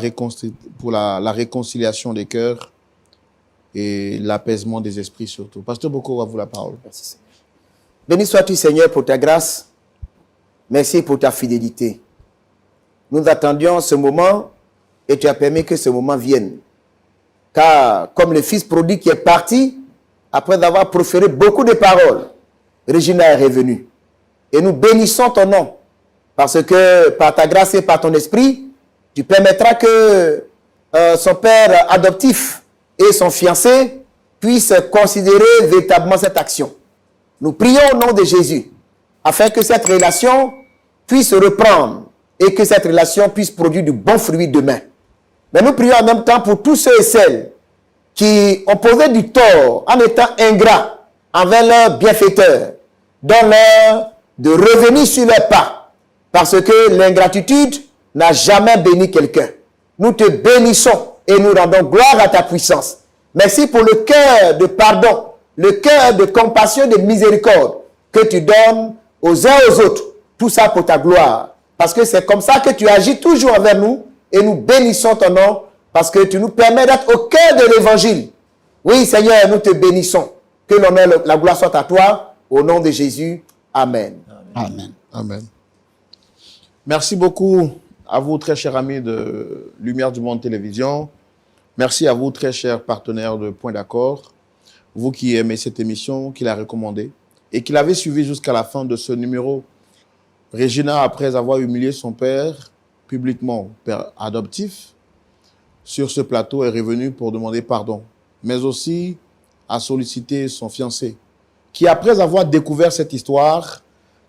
réconciliation des cœurs et l'apaisement des esprits surtout. Pasteur Boko, à vous la parole. Merci, Seigneur. Béni sois-tu, Seigneur, pour ta grâce. Merci pour ta fidélité. Nous attendions ce moment et tu as permis que ce moment vienne. Car comme le fils prodigue qui est parti, après avoir proféré beaucoup de paroles, Regina est revenue. Et nous bénissons ton nom, parce que par ta grâce et par ton esprit, tu permettras que son père adoptif et son fiancé puissent considérer véritablement cette action. Nous prions au nom de Jésus, afin que cette relation puisse reprendre et que cette relation puisse produire du bon fruit demain. Mais nous prions en même temps pour tous ceux et celles qui ont posé du tort en étant ingrats envers leurs bienfaiteurs, donne-leur de revenir sur leurs pas, parce que l'ingratitude n'a jamais béni quelqu'un. Nous te bénissons et nous rendons gloire à ta puissance. Merci pour le cœur de pardon, le cœur de compassion et de miséricorde que tu donnes aux uns aux autres. Tout ça pour ta gloire. Parce que c'est comme ça que tu agis toujours envers nous et nous bénissons ton nom parce que tu nous permets d'être au cœur de l'évangile. Oui, Seigneur, nous te bénissons. Que l'honneur, la gloire soit à toi. Au nom de Jésus. Amen. Amen. Amen. Merci beaucoup à vous, très chers amis de Lumière du Monde Télévision. Merci à vous, très chers partenaires de Point d'Accord. Vous qui aimez cette émission, qui la recommandée et qui l'avez suivie jusqu'à la fin de ce numéro. Regina, après avoir humilié son père publiquement, père adoptif, sur ce plateau est revenue pour demander pardon, mais aussi a sollicité son fiancé, qui après avoir découvert cette histoire,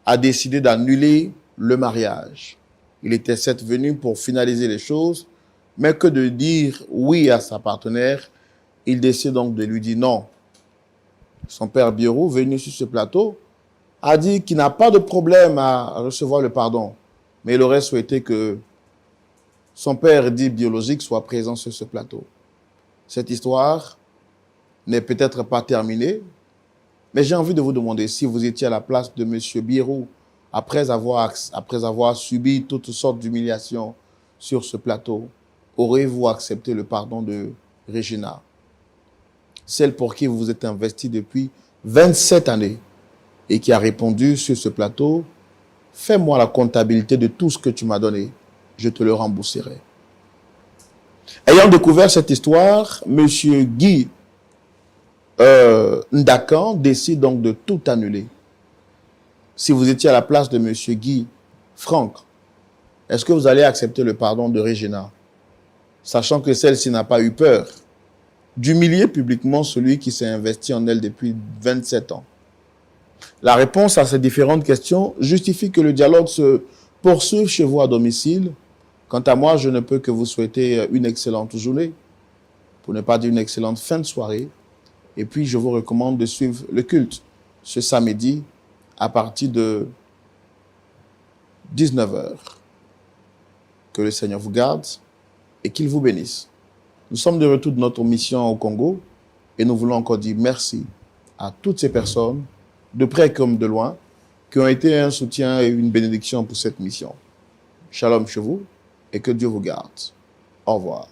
a décidé d'annuler le mariage. Il était certes venu pour finaliser les choses, mais que de dire oui à sa partenaire, il décide donc de lui dire non. Son père Birou, venu sur ce plateau, a dit qu'il n'a pas de problème à recevoir le pardon, mais il aurait souhaité que son père dit biologique soit présent sur ce plateau. Cette histoire n'est peut-être pas terminée, mais j'ai envie de vous demander si vous étiez à la place de M. Birou après avoir subi toutes sortes d'humiliations sur ce plateau, auriez-vous accepté le pardon de Regina, celle pour qui vous vous êtes investi depuis 27 années et qui a répondu sur ce plateau, fais-moi la comptabilité de tout ce que tu m'as donné, je te le rembourserai. Ayant découvert cette histoire, M. Guy Ndakan décide donc de tout annuler. Si vous étiez à la place de M. Guy Franck, est-ce que vous allez accepter le pardon de Regina, sachant que celle-ci n'a pas eu peur d'humilier publiquement celui qui s'est investi en elle depuis 27 ans? La réponse à ces différentes questions justifie que le dialogue se poursuive chez vous à domicile. Quant à moi, je ne peux que vous souhaiter une excellente journée, pour ne pas dire une excellente fin de soirée. Et puis, je vous recommande de suivre le culte ce samedi à partir de 19h. Que le Seigneur vous garde et qu'il vous bénisse. Nous sommes de retour de notre mission au Congo et nous voulons encore dire merci à toutes ces personnes, de près comme de loin, qui ont été un soutien et une bénédiction pour cette mission. Shalom chez vous et que Dieu vous garde. Au revoir.